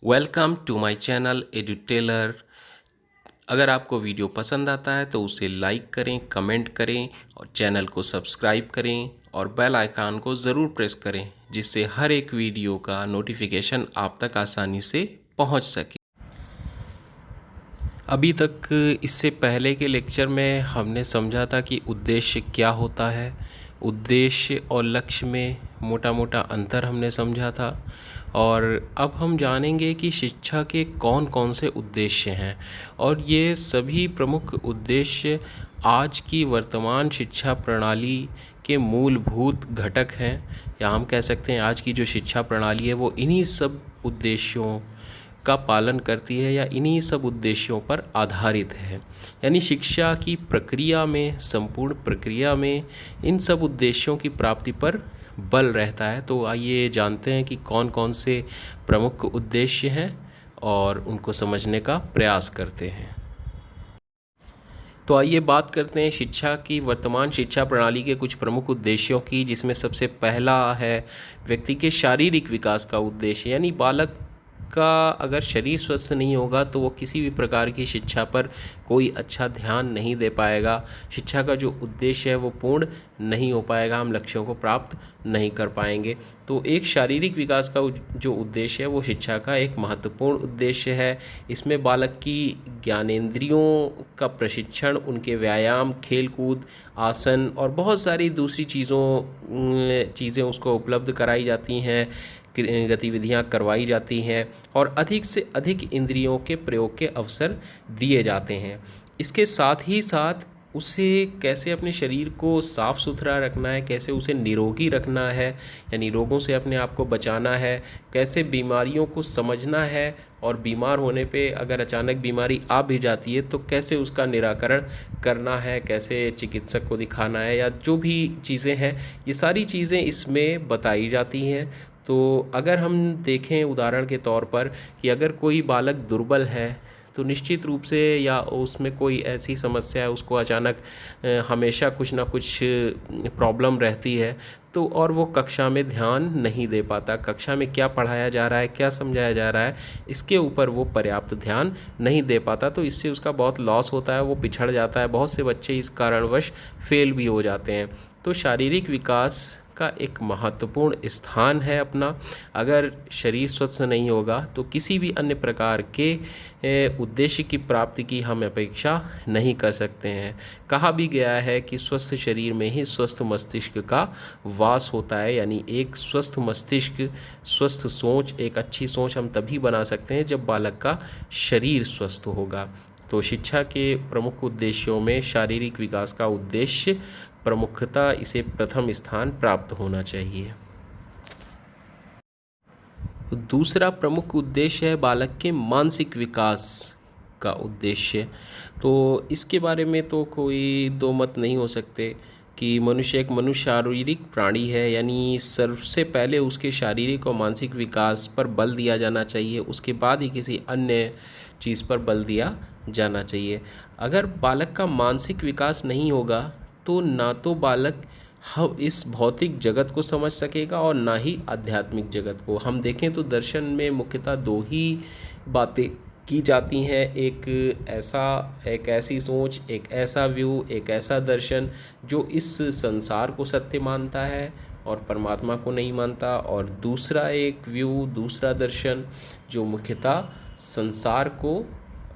Welcome to my channel Edutailor. अगर आपको video पसंद आता है तो उसे लाइक करें, कमेंट करें और चैनल को सब्सक्राइब करें और बेल आइकन को ज़रूर प्रेस करें, जिससे हर एक वीडियो का नोटिफिकेशन आप तक आसानी से पहुंच सके। अभी तक इससे पहले के लेक्चर में हमने समझा था कि उद्देश्य क्या होता है। उद्देश्य और लक्ष्य में मोटा मोटा अंतर हमने समझा था, और अब हम जानेंगे कि शिक्षा के कौन कौन से उद्देश्य हैं। और ये सभी प्रमुख उद्देश्य आज की वर्तमान शिक्षा प्रणाली के मूलभूत घटक हैं, या हम कह सकते हैं आज की जो शिक्षा प्रणाली है वो इन्हीं सब उद्देश्यों का पालन करती है या इन्हीं सब उद्देश्यों पर आधारित है। यानी शिक्षा की प्रक्रिया में, संपूर्ण प्रक्रिया में इन सब उद्देश्यों की प्राप्ति पर बल रहता है। तो आइए जानते हैं कि कौन कौन से प्रमुख उद्देश्य हैं और उनको समझने का प्रयास करते हैं। तो आइए बात करते हैं शिक्षा की, वर्तमान शिक्षा प्रणाली के कुछ प्रमुख उद्देश्यों की, जिसमें सबसे पहला है व्यक्ति के शारीरिक विकास का उद्देश्य। यानी बालक का अगर शरीर स्वस्थ नहीं होगा तो वो किसी भी प्रकार की शिक्षा पर कोई अच्छा ध्यान नहीं दे पाएगा। शिक्षा का जो उद्देश्य है वो पूर्ण नहीं हो पाएगा, हम लक्ष्यों को प्राप्त नहीं कर पाएंगे। तो एक शारीरिक विकास का जो उद्देश्य है वो शिक्षा का एक महत्वपूर्ण उद्देश्य है। इसमें बालक की ज्ञानेंद्रियों का प्रशिक्षण, उनके व्यायाम, खेलकूद, आसन और बहुत सारी दूसरी चीज़ें उसको उपलब्ध कराई जाती हैं, गतिविधियां करवाई जाती हैं और अधिक से अधिक इंद्रियों के प्रयोग के अवसर दिए जाते हैं। इसके साथ ही साथ उसे कैसे अपने शरीर को साफ़ सुथरा रखना है, कैसे उसे निरोगी रखना है, यानी रोगों से अपने आप को बचाना है, कैसे बीमारियों को समझना है, और बीमार होने पे अगर अचानक बीमारी आ भी जाती है तो कैसे उसका निराकरण करना है, कैसे चिकित्सक को दिखाना है, या जो भी चीज़ें हैं ये सारी चीज़ें इसमें बताई जाती हैं। तो अगर हम देखें उदाहरण के तौर पर कि अगर कोई बालक दुर्बल है तो निश्चित रूप से, या उसमें कोई ऐसी समस्या है, उसको अचानक हमेशा कुछ ना कुछ प्रॉब्लम रहती है, तो और वो कक्षा में ध्यान नहीं दे पाता, कक्षा में क्या पढ़ाया जा रहा है, क्या समझाया जा रहा है, इसके ऊपर वो पर्याप्त ध्यान नहीं दे पाता, तो इससे उसका बहुत लॉस होता है, वो पिछड़ जाता है। बहुत से बच्चे इस कारणवश फेल भी हो जाते हैं। तो शारीरिक विकास का एक महत्वपूर्ण स्थान है अपना। अगर शरीर स्वस्थ नहीं होगा तो किसी भी अन्य प्रकार के उद्देश्य की प्राप्ति की हम अपेक्षा नहीं कर सकते हैं। कहा भी गया है कि स्वस्थ शरीर में ही स्वस्थ मस्तिष्क का वास होता है। यानी एक स्वस्थ मस्तिष्क, स्वस्थ सोच, एक अच्छी सोच हम तभी बना सकते हैं जब बालक का शरीर स्वस्थ होगा। तो शिक्षा के प्रमुख उद्देश्यों में शारीरिक विकास का उद्देश्य प्रमुखता, इसे प्रथम स्थान प्राप्त होना चाहिए। दूसरा प्रमुख उद्देश्य है बालक के मानसिक विकास का उद्देश्य। तो इसके बारे में तो कोई दो मत नहीं हो सकते कि मनुष्य एक शारीरिक प्राणी है, यानी सबसे पहले उसके शारीरिक और मानसिक विकास पर बल दिया जाना चाहिए, उसके बाद ही किसी अन्य चीज़ पर बल दिया जाना चाहिए। अगर बालक का मानसिक विकास नहीं होगा तो ना तो बालक हम इस भौतिक जगत को समझ सकेगा और ना ही आध्यात्मिक जगत को। हम देखें तो दर्शन में मुख्यतः दो ही बातें की जाती हैं, एक ऐसी सोच, एक ऐसा व्यू, एक ऐसा दर्शन जो इस संसार को सत्य मानता है और परमात्मा को नहीं मानता, और दूसरा एक व्यू, दूसरा दर्शन जो मुख्यतः संसार को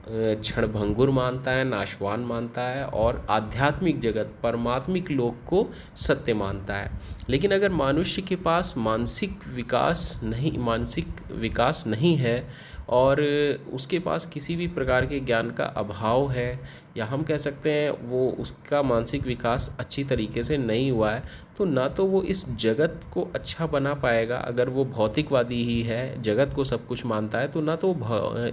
क्षणभंगुर मानता है, नाशवान मानता है, और आध्यात्मिक जगत, परमात्मिक लोक को सत्य मानता है। लेकिन अगर मनुष्य के पास मानसिक विकास नहीं है और उसके पास किसी भी प्रकार के ज्ञान का अभाव है, या हम कह सकते हैं वो उसका मानसिक विकास अच्छी तरीके से नहीं हुआ है, तो ना तो वो इस जगत को अच्छा बना पाएगा। अगर वो भौतिकवादी ही है, जगत को सब कुछ मानता है, तो ना तो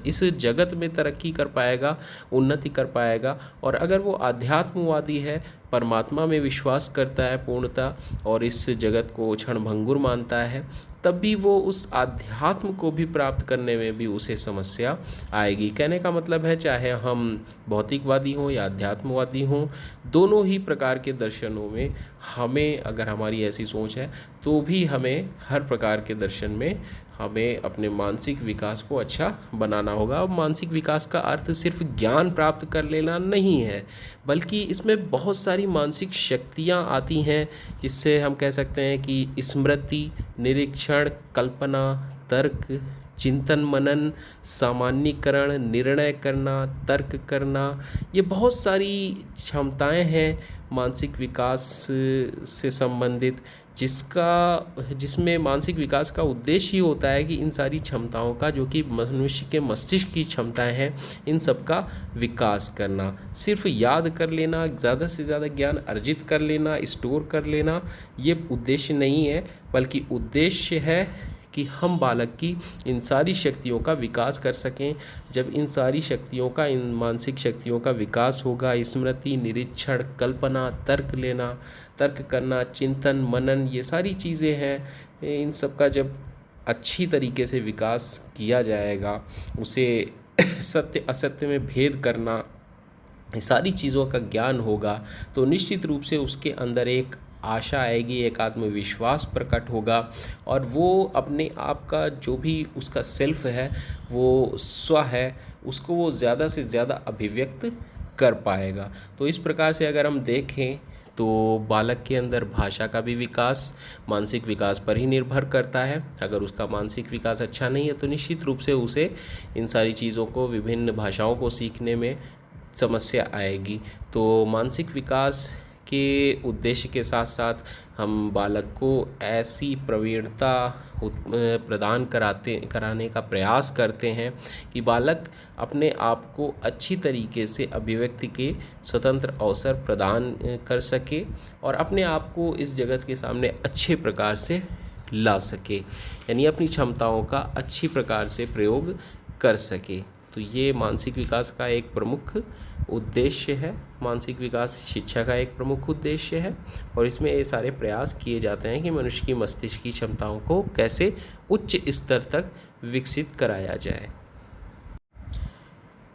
इस जगत में तरक्की कर पाएगा, उन्नति कर पाएगा। और अगर वो आध्यात्मवादी है, परमात्मा में विश्वास करता है पूर्णता, और इस जगत को क्षणभंगुर मानता है, तब भी वो उस आध्यात्म को भी प्राप्त करने में भी उसे समस्या आएगी। कहने का मतलब है, चाहे हम भौतिकवादी हों या अध्यात्मवादी हों, दोनों ही प्रकार के दर्शनों में हमें, अगर हमारी ऐसी सोच है तो भी हमें हर प्रकार के दर्शन में हमें अपने मानसिक विकास को अच्छा बनाना होगा। और मानसिक विकास का अर्थ सिर्फ ज्ञान प्राप्त कर लेना नहीं है, बल्कि इसमें बहुत सारी मानसिक शक्तियाँ आती हैं, जिससे हम कह सकते हैं कि स्मृति, निरीक्षण, कल्पना, तर्क, चिंतन मनन, सामान्यीकरण, निर्णय करना, तर्क करना, ये बहुत सारी क्षमताएं हैं मानसिक विकास से संबंधित, जिसमें मानसिक विकास का उद्देश्य ही होता है कि इन सारी क्षमताओं का, जो कि मनुष्य के मस्तिष्क की क्षमताएं हैं, इन सब का विकास करना। सिर्फ याद कर लेना, ज़्यादा से ज़्यादा ज्ञान अर्जित कर लेना, स्टोर कर लेना, ये उद्देश्य नहीं है, बल्कि उद्देश्य है कि हम बालक की इन सारी शक्तियों का विकास कर सकें। जब इन सारी शक्तियों का, इन मानसिक शक्तियों का विकास होगा, स्मृति, निरीक्षण, कल्पना, तर्क करना, चिंतन मनन, ये सारी चीज़ें हैं, इन सब का जब अच्छी तरीके से विकास किया जाएगा, उसे सत्य असत्य में भेद करना, ये सारी चीज़ों का ज्ञान होगा, तो निश्चित रूप से उसके अंदर एक आशा आएगी, एक आत्मविश्वास प्रकट होगा, और वो अपने आप का जो भी उसका सेल्फ है, वो स्व है, उसको वो ज़्यादा से ज़्यादा अभिव्यक्त कर पाएगा। तो इस प्रकार से अगर हम देखें तो बालक के अंदर भाषा का भी विकास मानसिक विकास पर ही निर्भर करता है। अगर उसका मानसिक विकास अच्छा नहीं है तो निश्चित रूप से उसे इन सारी चीज़ों को, विभिन्न भाषाओं को सीखने में समस्या आएगी। तो मानसिक विकास के उद्देश्य के साथ साथ हम बालक को ऐसी प्रवीणता प्रदान कराने का प्रयास करते हैं कि बालक अपने आप को अच्छी तरीके से अभिव्यक्ति के स्वतंत्र अवसर प्रदान कर सके और अपने आप को इस जगत के सामने अच्छे प्रकार से ला सके, यानी अपनी क्षमताओं का अच्छी प्रकार से प्रयोग कर सके। तो ये मानसिक विकास का एक प्रमुख उद्देश्य है, मानसिक विकास शिक्षा का एक प्रमुख उद्देश्य है, और इसमें ये सारे प्रयास किए जाते हैं कि मनुष्य की मस्तिष्क की क्षमताओं को कैसे उच्च स्तर तक विकसित कराया जाए।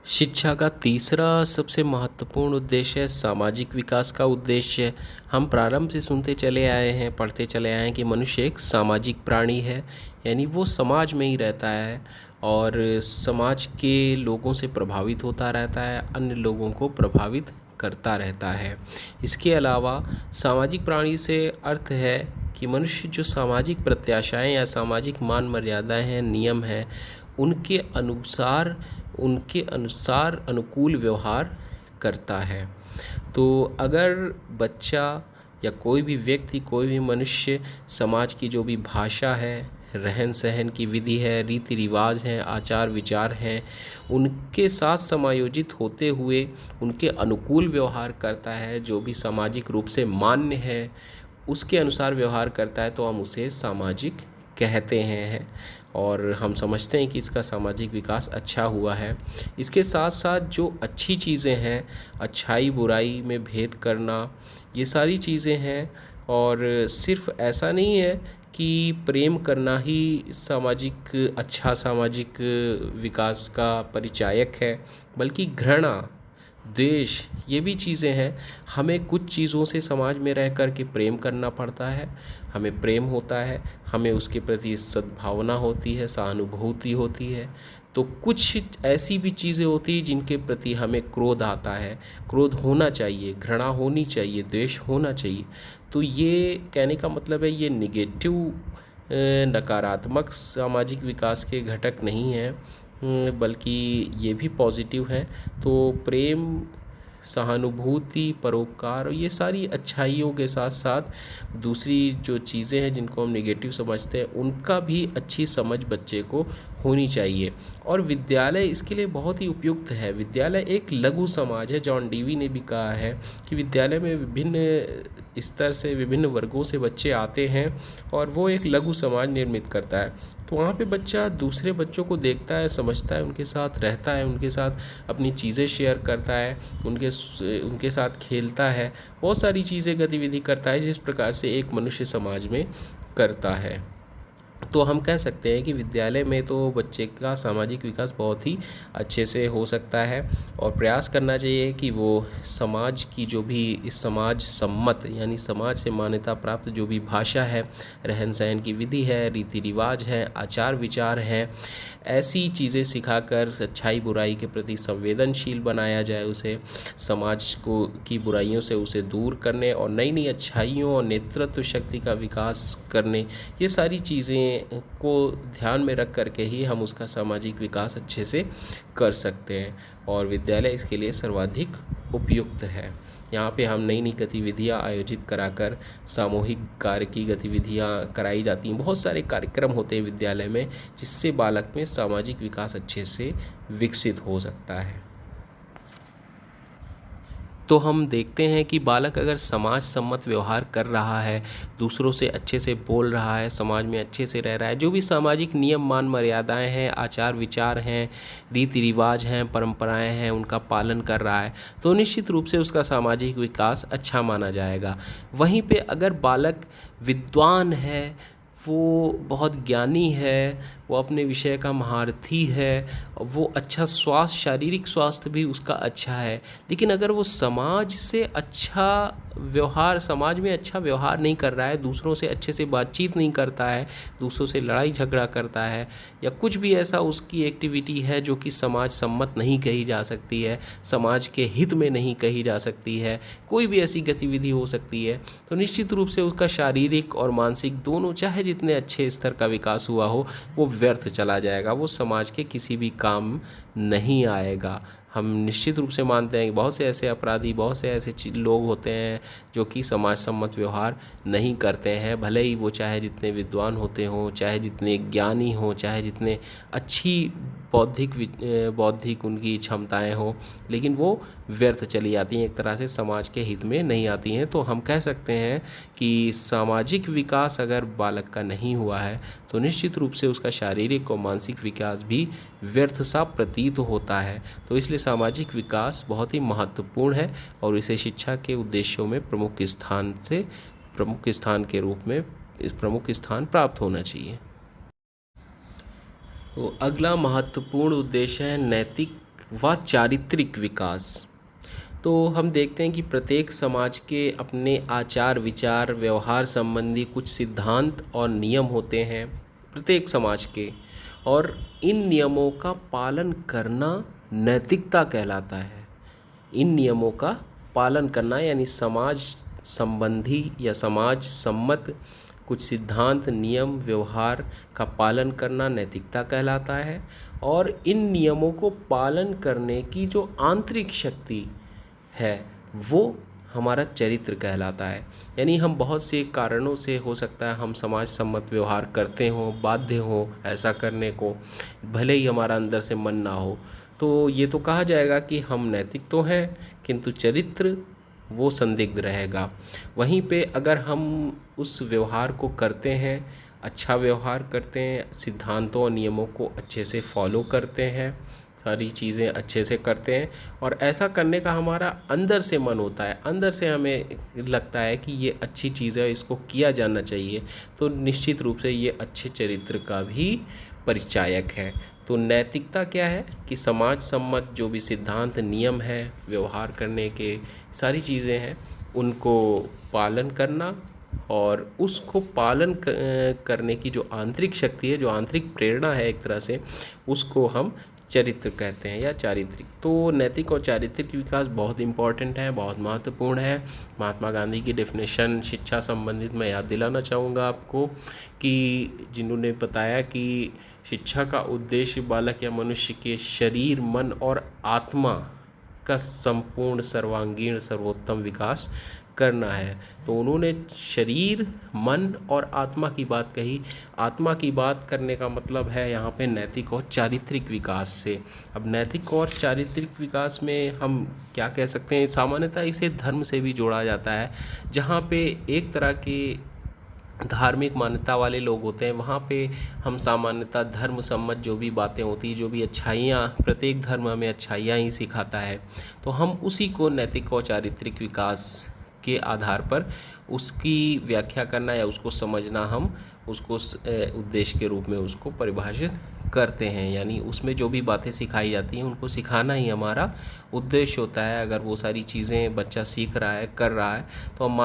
शिक्षा का तीसरा सबसे महत्वपूर्ण उद्देश्य है सामाजिक विकास का उद्देश्य। हम प्रारंभ से सुनते चले आए हैं, पढ़ते चले आए हैं कि मनुष्य एक सामाजिक प्राणी है, यानी वो समाज में ही रहता है और समाज के लोगों से प्रभावित होता रहता है, अन्य लोगों को प्रभावित करता रहता है। इसके अलावा सामाजिक प्राणी से अर्थ है कि मनुष्य जो सामाजिक प्रत्याशाएं या सामाजिक मान मर्यादाएं हैं, नियम हैं, उनके अनुसार अनुकूल व्यवहार करता है। तो अगर बच्चा या कोई भी व्यक्ति, कोई भी मनुष्य समाज की जो भी भाषा है, रहन सहन की विधि है, रीति रिवाज हैं, आचार विचार हैं, उनके साथ समायोजित होते हुए उनके अनुकूल व्यवहार करता है, जो भी सामाजिक रूप से मान्य है उसके अनुसार व्यवहार करता है, तो हम उसे सामाजिक कहते हैं और हम समझते हैं कि इसका सामाजिक विकास अच्छा हुआ है। इसके साथ साथ जो अच्छी चीज़ें हैं, अच्छाई बुराई में भेद करना, ये सारी चीज़ें हैं। और सिर्फ ऐसा नहीं है कि प्रेम करना ही अच्छा सामाजिक विकास का परिचायक है, बल्कि घृणा, द्वेष, ये भी चीज़ें हैं। हमें कुछ चीज़ों से समाज में रह कर के प्रेम करना पड़ता है, हमें प्रेम होता है, हमें उसके प्रति सद्भावना होती है, सहानुभूति होती है। तो कुछ ऐसी भी चीज़ें होती हैं जिनके प्रति हमें क्रोध आता है, क्रोध होना चाहिए, घृणा होनी चाहिए, द्वेष होना चाहिए। तो ये कहने का मतलब है ये निगेटिव, नकारात्मक सामाजिक विकास के घटक नहीं हैं, बल्कि ये भी पॉजिटिव हैं। तो प्रेम, सहानुभूति, परोपकार और ये सारी अच्छाइयों के साथ साथ दूसरी जो चीज़ें हैं जिनको हम नेगेटिव समझते हैं, उनका भी अच्छी समझ बच्चे को होनी चाहिए। और विद्यालय इसके लिए बहुत ही उपयुक्त है। विद्यालय एक लघु समाज है। जॉन डीवी ने भी कहा है कि विद्यालय में विभिन्न स्तर से, विभिन्न वर्गों से बच्चे आते हैं और वो एक लघु समाज निर्मित करता है। तो वहाँ पे बच्चा दूसरे बच्चों को देखता है, समझता है, उनके साथ रहता है, उनके साथ अपनी चीज़ें शेयर करता है, उनके साथ खेलता है, बहुत सारी चीज़ें गतिविधि करता है, जिस प्रकार से एक मनुष्य समाज में करता है। तो हम कह सकते हैं कि विद्यालय में तो बच्चे का सामाजिक विकास बहुत ही अच्छे से हो सकता है, और प्रयास करना चाहिए कि वो समाज की जो भी इस समाज सम्मत यानी समाज से मान्यता प्राप्त जो भी भाषा है, रहन सहन की विधि है, रीति रिवाज है, आचार विचार हैं, ऐसी चीज़ें सिखाकर अच्छाई बुराई के प्रति संवेदनशील बनाया जाए उसे, समाज को की बुराइयों से उसे दूर करने और नई नई अच्छाइयों और नेतृत्व शक्ति का विकास करने, ये सारी चीज़ें को ध्यान में रख करके ही हम उसका सामाजिक विकास अच्छे से कर सकते हैं, और विद्यालय इसके लिए सर्वाधिक उपयुक्त है। यहाँ पे हम नई नई गतिविधियाँ आयोजित कराकर सामूहिक कार्य की गतिविधियाँ कराई जाती हैं, बहुत सारे कार्यक्रम होते हैं विद्यालय में, जिससे बालक में सामाजिक विकास अच्छे से विकसित हो सकता है। तो हम देखते हैं कि बालक अगर समाज सम्मत व्यवहार कर रहा है, दूसरों से अच्छे से बोल रहा है, समाज में अच्छे से रह रहा है, जो भी सामाजिक नियम मान मर्यादाएं हैं, आचार विचार हैं, रीति रिवाज हैं, परंपराएं हैं, उनका पालन कर रहा है, तो निश्चित रूप से उसका सामाजिक विकास अच्छा माना जाएगा। वहीं पे अगर बालक विद्वान है, वो बहुत ज्ञानी है, वो अपने विषय का महारथी है, वो अच्छा स्वास्थ्य, शारीरिक स्वास्थ्य भी उसका अच्छा है, लेकिन अगर वो समाज से अच्छा व्यवहार, समाज में अच्छा व्यवहार नहीं कर रहा है, दूसरों से अच्छे से बातचीत नहीं करता है, दूसरों से लड़ाई झगड़ा करता है, या कुछ भी ऐसा उसकी एक्टिविटी है जो कि समाज सम्मत नहीं कही जा सकती है, समाज के हित में नहीं कही जा सकती है, कोई भी ऐसी गतिविधि हो सकती है, तो निश्चित रूप से उसका शारीरिक और मानसिक दोनों, चाहे जितने अच्छे स्तर का विकास हुआ हो, वो व्यर्थ चला जाएगा, वो समाज के किसी भी काम नहीं आएगा। हम निश्चित रूप से मानते हैं कि बहुत से ऐसे अपराधी, बहुत से ऐसे लोग होते हैं जो कि समाज सम्मत व्यवहार नहीं करते हैं, भले ही वो चाहे जितने विद्वान होते हों, चाहे जितने ज्ञानी हों, चाहे जितने अच्छी बौद्धिक उनकी क्षमताएं हों, लेकिन वो व्यर्थ चली जाती हैं, एक तरह से समाज के हित में नहीं आती हैं। तो हम कह सकते हैं कि सामाजिक विकास अगर बालक का नहीं हुआ है, तो निश्चित रूप से उसका शारीरिक और मानसिक विकास भी व्यर्थ सा प्रतीत होता है। तो इसलिए सामाजिक विकास बहुत ही महत्वपूर्ण है, और इसे शिक्षा के उद्देश्यों में प्रमुख स्थान के रूप में प्रमुख स्थान प्राप्त होना चाहिए। तो अगला महत्वपूर्ण उद्देश्य है नैतिक व चारित्रिक विकास। तो हम देखते हैं कि प्रत्येक समाज के अपने आचार विचार व्यवहार संबंधी कुछ सिद्धांत और नियम होते हैं प्रत्येक समाज के, और इन नियमों का पालन करना नैतिकता कहलाता है। इन नियमों का पालन करना यानी समाज संबंधी या समाज सम्मत कुछ सिद्धांत नियम व्यवहार का पालन करना नैतिकता कहलाता है, और इन नियमों को पालन करने की जो आंतरिक शक्ति है वो हमारा चरित्र कहलाता है। यानी हम बहुत से कारणों से, हो सकता है हम समाज सम्मत व्यवहार करते हों, बाध्य हों ऐसा करने को, भले ही हमारा अंदर से मन ना हो, तो ये तो कहा जाएगा कि हम नैतिक तो हैं, किंतु चरित्र वो संदिग्ध रहेगा। वहीं पे अगर हम उस व्यवहार को करते हैं, अच्छा व्यवहार करते हैं, सिद्धांतों और नियमों को अच्छे से फॉलो करते हैं, सारी चीज़ें अच्छे से करते हैं, और ऐसा करने का हमारा अंदर से मन होता है, अंदर से हमें लगता है कि ये अच्छी चीज़ है, इसको किया जाना चाहिए, तो निश्चित रूप से ये अच्छे चरित्र का भी परिचायक है। तो नैतिकता क्या है कि समाज सम्मत जो भी सिद्धांत नियम है व्यवहार करने के, सारी चीज़ें हैं, उनको पालन करना, और उसको पालन करने की जो आंतरिक शक्ति है, जो आंतरिक प्रेरणा है एक तरह से, उसको हम चरित्र कहते हैं या चारित्रिक। तो नैतिक और चारित्रिक विकास बहुत इम्पॉर्टेंट है, बहुत महत्वपूर्ण है। महात्मा गांधी की डेफिनेशन शिक्षा संबंधित मैं याद दिलाना चाहूँगा आपको, कि जिन्होंने बताया कि शिक्षा का उद्देश्य बालक या मनुष्य के शरीर मन और आत्मा का संपूर्ण सर्वांगीण सर्वोत्तम विकास करना है। तो उन्होंने शरीर मन और आत्मा की बात कही। आत्मा की बात करने का मतलब है यहाँ पे नैतिक और चारित्रिक विकास से। अब नैतिक और चारित्रिक विकास में हम क्या कह सकते हैं, सामान्यतः इसे धर्म से भी जोड़ा जाता है। जहाँ पे एक तरह के धार्मिक मान्यता वाले लोग होते हैं, वहाँ पे हम सामान्यतः धर्म सम्मत जो भी बातें होती हैं, जो भी अच्छाइयाँ, प्रत्येक धर्म हमें अच्छाइयाँ ही सिखाता है, तो हम उसी को नैतिक और चारित्रिक विकास के आधार पर उसकी व्याख्या करना या उसको समझना, हम उसको उद्देश्य के रूप में उसको परिभाषित करते हैं। यानी उसमें जो भी बातें सिखाई जाती हैं उनको सिखाना ही हमारा उद्देश्य होता है। अगर वो सारी चीज़ें बच्चा सीख रहा है, कर रहा है, तो हम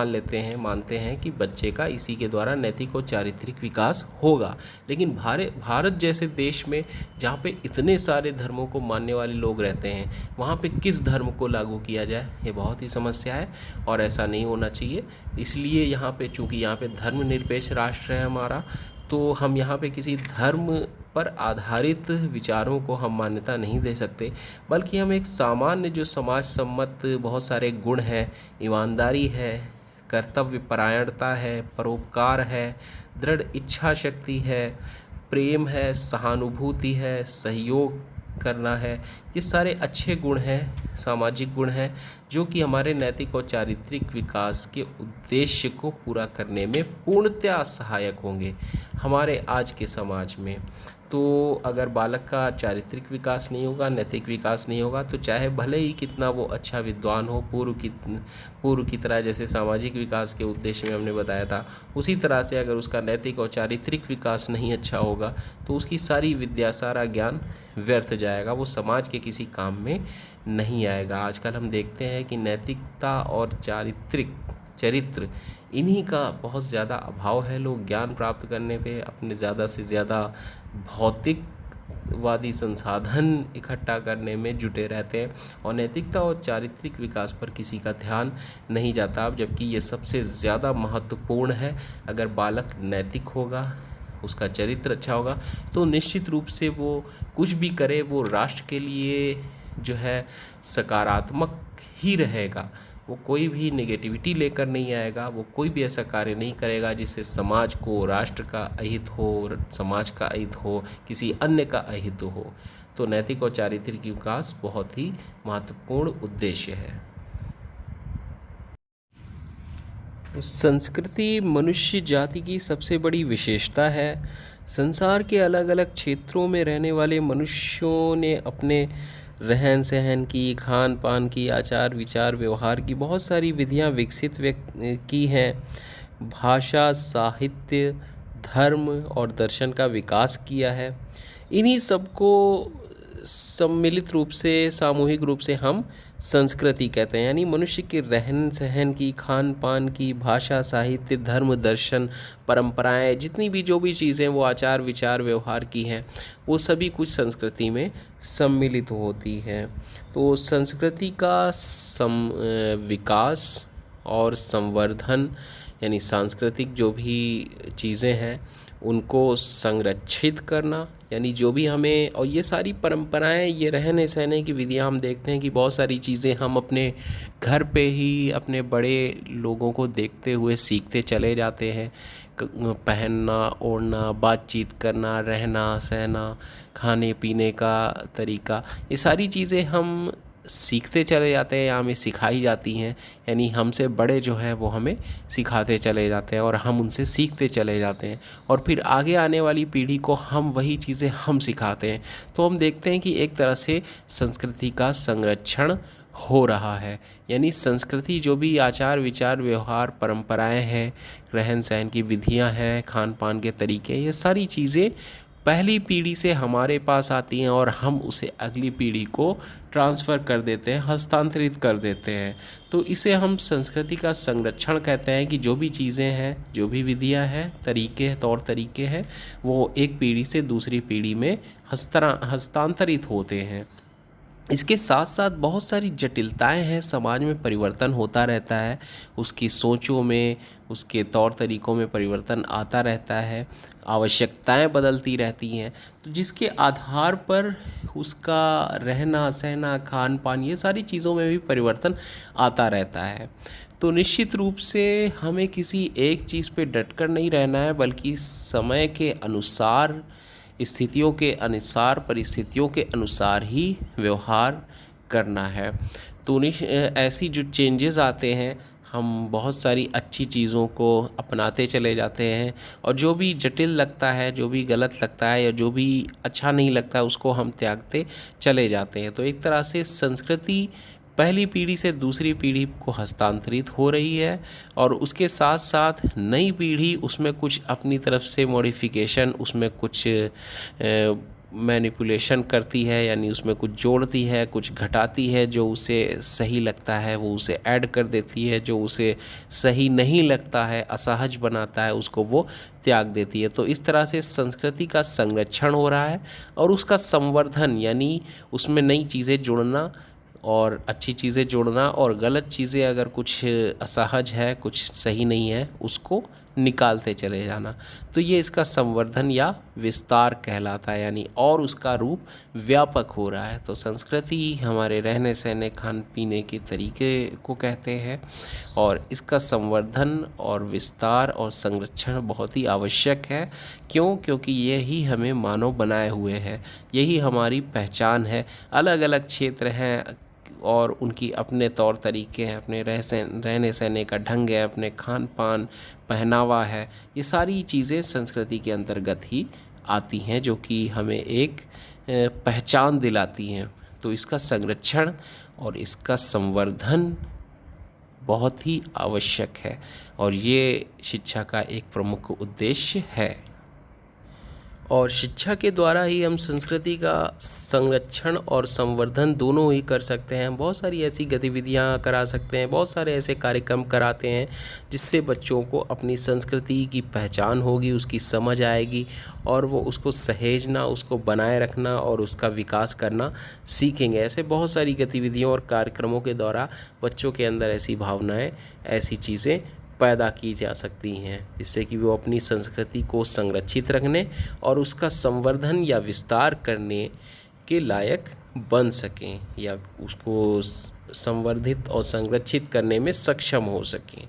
मानते हैं कि बच्चे का इसी के द्वारा नैतिक और चारित्रिक विकास होगा। लेकिन भारत जैसे देश में जहाँ पे इतने सारे धर्मों को मानने वाले लोग रहते हैं, वहाँ पे किस धर्म को लागू किया जाए, ये बहुत ही समस्या है और ऐसा नहीं होना चाहिए। इसलिए यहाँ पे, चूँकि यहाँ पे धर्मनिरपेक्ष राष्ट्र है हमारा, तो हम यहाँ पे किसी धर्म पर आधारित विचारों को हम मान्यता नहीं दे सकते, बल्कि हम एक सामान्य जो समाज सम्मत बहुत सारे गुण हैं, ईमानदारी है, कर्तव्य परायणता है, परोपकार है, दृढ़ इच्छा शक्ति है, प्रेम है, सहानुभूति है, सहयोग करना है, ये सारे अच्छे गुण हैं, सामाजिक गुण हैं, जो कि हमारे नैतिक और चारित्रिक विकास के उद्देश्य को पूरा करने में पूर्णतया सहायक होंगे हमारे आज के समाज में। तो अगर बालक का चारित्रिक विकास नहीं होगा, नैतिक विकास नहीं होगा, तो चाहे भले ही कितना वो अच्छा विद्वान हो, पूर्व की तरह, जैसे सामाजिक विकास के उद्देश्य में हमने बताया था, उसी तरह से अगर उसका नैतिक और चारित्रिक विकास नहीं अच्छा होगा तो उसकी सारी विद्या, सारा ज्ञान व्यर्थ जाएगा, वो समाज के किसी काम में नहीं आएगा। आजकल हम देखते हैं कि नैतिकता और चरित्र इन्हीं का बहुत ज़्यादा अभाव है। लोग ज्ञान प्राप्त करने पे अपने ज़्यादा से ज़्यादा भौतिकवादी संसाधन इकट्ठा करने में जुटे रहते हैं और नैतिकता और चारित्रिक विकास पर किसी का ध्यान नहीं जाता, जबकि ये सबसे ज़्यादा महत्वपूर्ण है। अगर बालक नैतिक होगा, उसका चरित्र अच्छा होगा, तो निश्चित रूप से वो कुछ भी करे वो राष्ट्र के लिए जो है सकारात्मक ही रहेगा। वो कोई भी नेगेटिविटी लेकर नहीं आएगा, वो कोई भी ऐसा कार्य नहीं करेगा जिससे समाज को, राष्ट्र का अहित हो, समाज का अहित हो, किसी अन्य का अहित हो। तो नैतिक और चारित्रिक विकास बहुत ही महत्वपूर्ण उद्देश्य है। संस्कृति मनुष्य जाति की सबसे बड़ी विशेषता है। संसार के अलग अलग क्षेत्रों में रहने वाले मनुष्यों ने अपने रहन सहन की, खान पान की, आचार विचार व्यवहार की बहुत सारी विधियां विकसित की हैं। भाषा, साहित्य, धर्म और दर्शन का विकास किया है। इन्हीं सबको सम्मिलित रूप से, सामूहिक रूप से हम संस्कृति कहते हैं। यानी मनुष्य के रहन सहन की, खान पान की, भाषा, साहित्य, धर्म, दर्शन, परंपराएं, जितनी भी जो भी चीज़ें वो आचार विचार व्यवहार की हैं, वो सभी कुछ संस्कृति में सम्मिलित होती हैं। तो संस्कृति का विकास और संवर्धन, यानी सांस्कृतिक जो भी चीज़ें हैं उनको संरक्षित करना, यानी जो भी हमें, और ये सारी परंपराएं, ये रहने सहने की विधियां, हम देखते हैं कि बहुत सारी चीज़ें हम अपने घर पे ही अपने बड़े लोगों को देखते हुए सीखते चले जाते हैं। पहनना, ओढ़ना, बातचीत करना, रहना सहना, खाने पीने का तरीका, ये सारी चीज़ें हम सीखते चले जाते हैं या हमें सिखाई जाती हैं। यानी हमसे बड़े जो हैं वो हमें सिखाते चले जाते हैं और हम उनसे सीखते चले जाते हैं और फिर आगे आने वाली पीढ़ी को हम वही चीज़ें हम सिखाते हैं। तो हम देखते हैं कि एक तरह से संस्कृति का संरक्षण हो रहा है। यानी संस्कृति, जो भी आचार विचार व्यवहार परंपराएं हैं, रहन सहन की विधियां हैं, खान पान के तरीके, ये सारी चीज़ें पहली पीढ़ी से हमारे पास आती हैं और हम उसे अगली पीढ़ी को ट्रांसफ़र कर देते हैं, हस्तांतरित कर देते हैं। तो इसे हम संस्कृति का संरक्षण कहते हैं कि जो भी चीज़ें हैं, जो भी विधियां हैं, तरीके, तौर तरीके हैं, वो एक पीढ़ी से दूसरी पीढ़ी में हस्तांतरित होते हैं। इसके साथ साथ बहुत सारी जटिलताएं हैं, समाज में परिवर्तन होता रहता है, उसकी सोचों में, उसके तौर तरीक़ों में परिवर्तन आता रहता है, आवश्यकताएं बदलती रहती हैं, तो जिसके आधार पर उसका रहना सहना, खान पान, ये सारी चीज़ों में भी परिवर्तन आता रहता है। तो निश्चित रूप से हमें किसी एक चीज़ पे डटकर नहीं रहना है, बल्कि समय के अनुसार, स्थितियों के अनुसार, परिस्थितियों के अनुसार ही व्यवहार करना है। तो ऐसी जो चेंजेस आते हैं, हम बहुत सारी अच्छी चीज़ों को अपनाते चले जाते हैं और जो भी जटिल लगता है, जो भी गलत लगता है या जो भी अच्छा नहीं लगता है, उसको हम त्यागते चले जाते हैं। तो एक तरह से संस्कृति पहली पीढ़ी से दूसरी पीढ़ी को हस्तांतरित हो रही है, और उसके साथ साथ नई पीढ़ी उसमें कुछ अपनी तरफ से मॉडिफिकेशन, उसमें कुछ मैनिपुलेशन करती है, यानी उसमें कुछ जोड़ती है, कुछ घटाती है। जो उसे सही लगता है वो उसे ऐड कर देती है, जो उसे सही नहीं लगता है, असहज बनाता है, उसको वो त्याग देती है। तो इस तरह से संस्कृति का संरक्षण हो रहा है और उसका संवर्धन, यानी उसमें नई चीज़ें जोड़ना और अच्छी चीज़ें जोड़ना, और गलत चीज़ें अगर कुछ असहज है, कुछ सही नहीं है, उसको निकालते चले जाना। तो ये इसका संवर्धन या विस्तार कहलाता है, यानी और उसका रूप व्यापक हो रहा है। तो संस्कृति हमारे रहने सहने, खान पीने के तरीके को कहते हैं, और इसका संवर्धन और विस्तार और संरक्षण बहुत ही आवश्यक है। क्यों? क्योंकि यही हमें मानव बनाए हुए है, यही हमारी पहचान है। अलग अलग क्षेत्र हैं और उनकी अपने तौर तरीके हैं, अपने रहने सहने का ढंग है, अपने खान पान, पहनावा है। ये सारी चीज़ें संस्कृति के अंतर्गत ही आती हैं, जो कि हमें एक पहचान दिलाती हैं। तो इसका संरक्षण और इसका संवर्धन बहुत ही आवश्यक है, और ये शिक्षा का एक प्रमुख उद्देश्य है। और शिक्षा के द्वारा ही हम संस्कृति का संरक्षण और संवर्धन दोनों ही कर सकते हैं। बहुत सारी ऐसी गतिविधियां करा सकते हैं, बहुत सारे ऐसे कार्यक्रम कराते हैं जिससे बच्चों को अपनी संस्कृति की पहचान होगी, उसकी समझ आएगी, और वो उसको सहेजना, उसको बनाए रखना और उसका विकास करना सीखेंगे। ऐसे बहुत सारी गतिविधियों और कार्यक्रमों के द्वारा बच्चों के अंदर ऐसी भावनाएँ, ऐसी चीज़ें पैदा की जा सकती हैं, जिससे कि वो अपनी संस्कृति को संरक्षित रखने और उसका संवर्धन या विस्तार करने के लायक बन सकें, या उसको संवर्धित और संरक्षित करने में सक्षम हो सकें।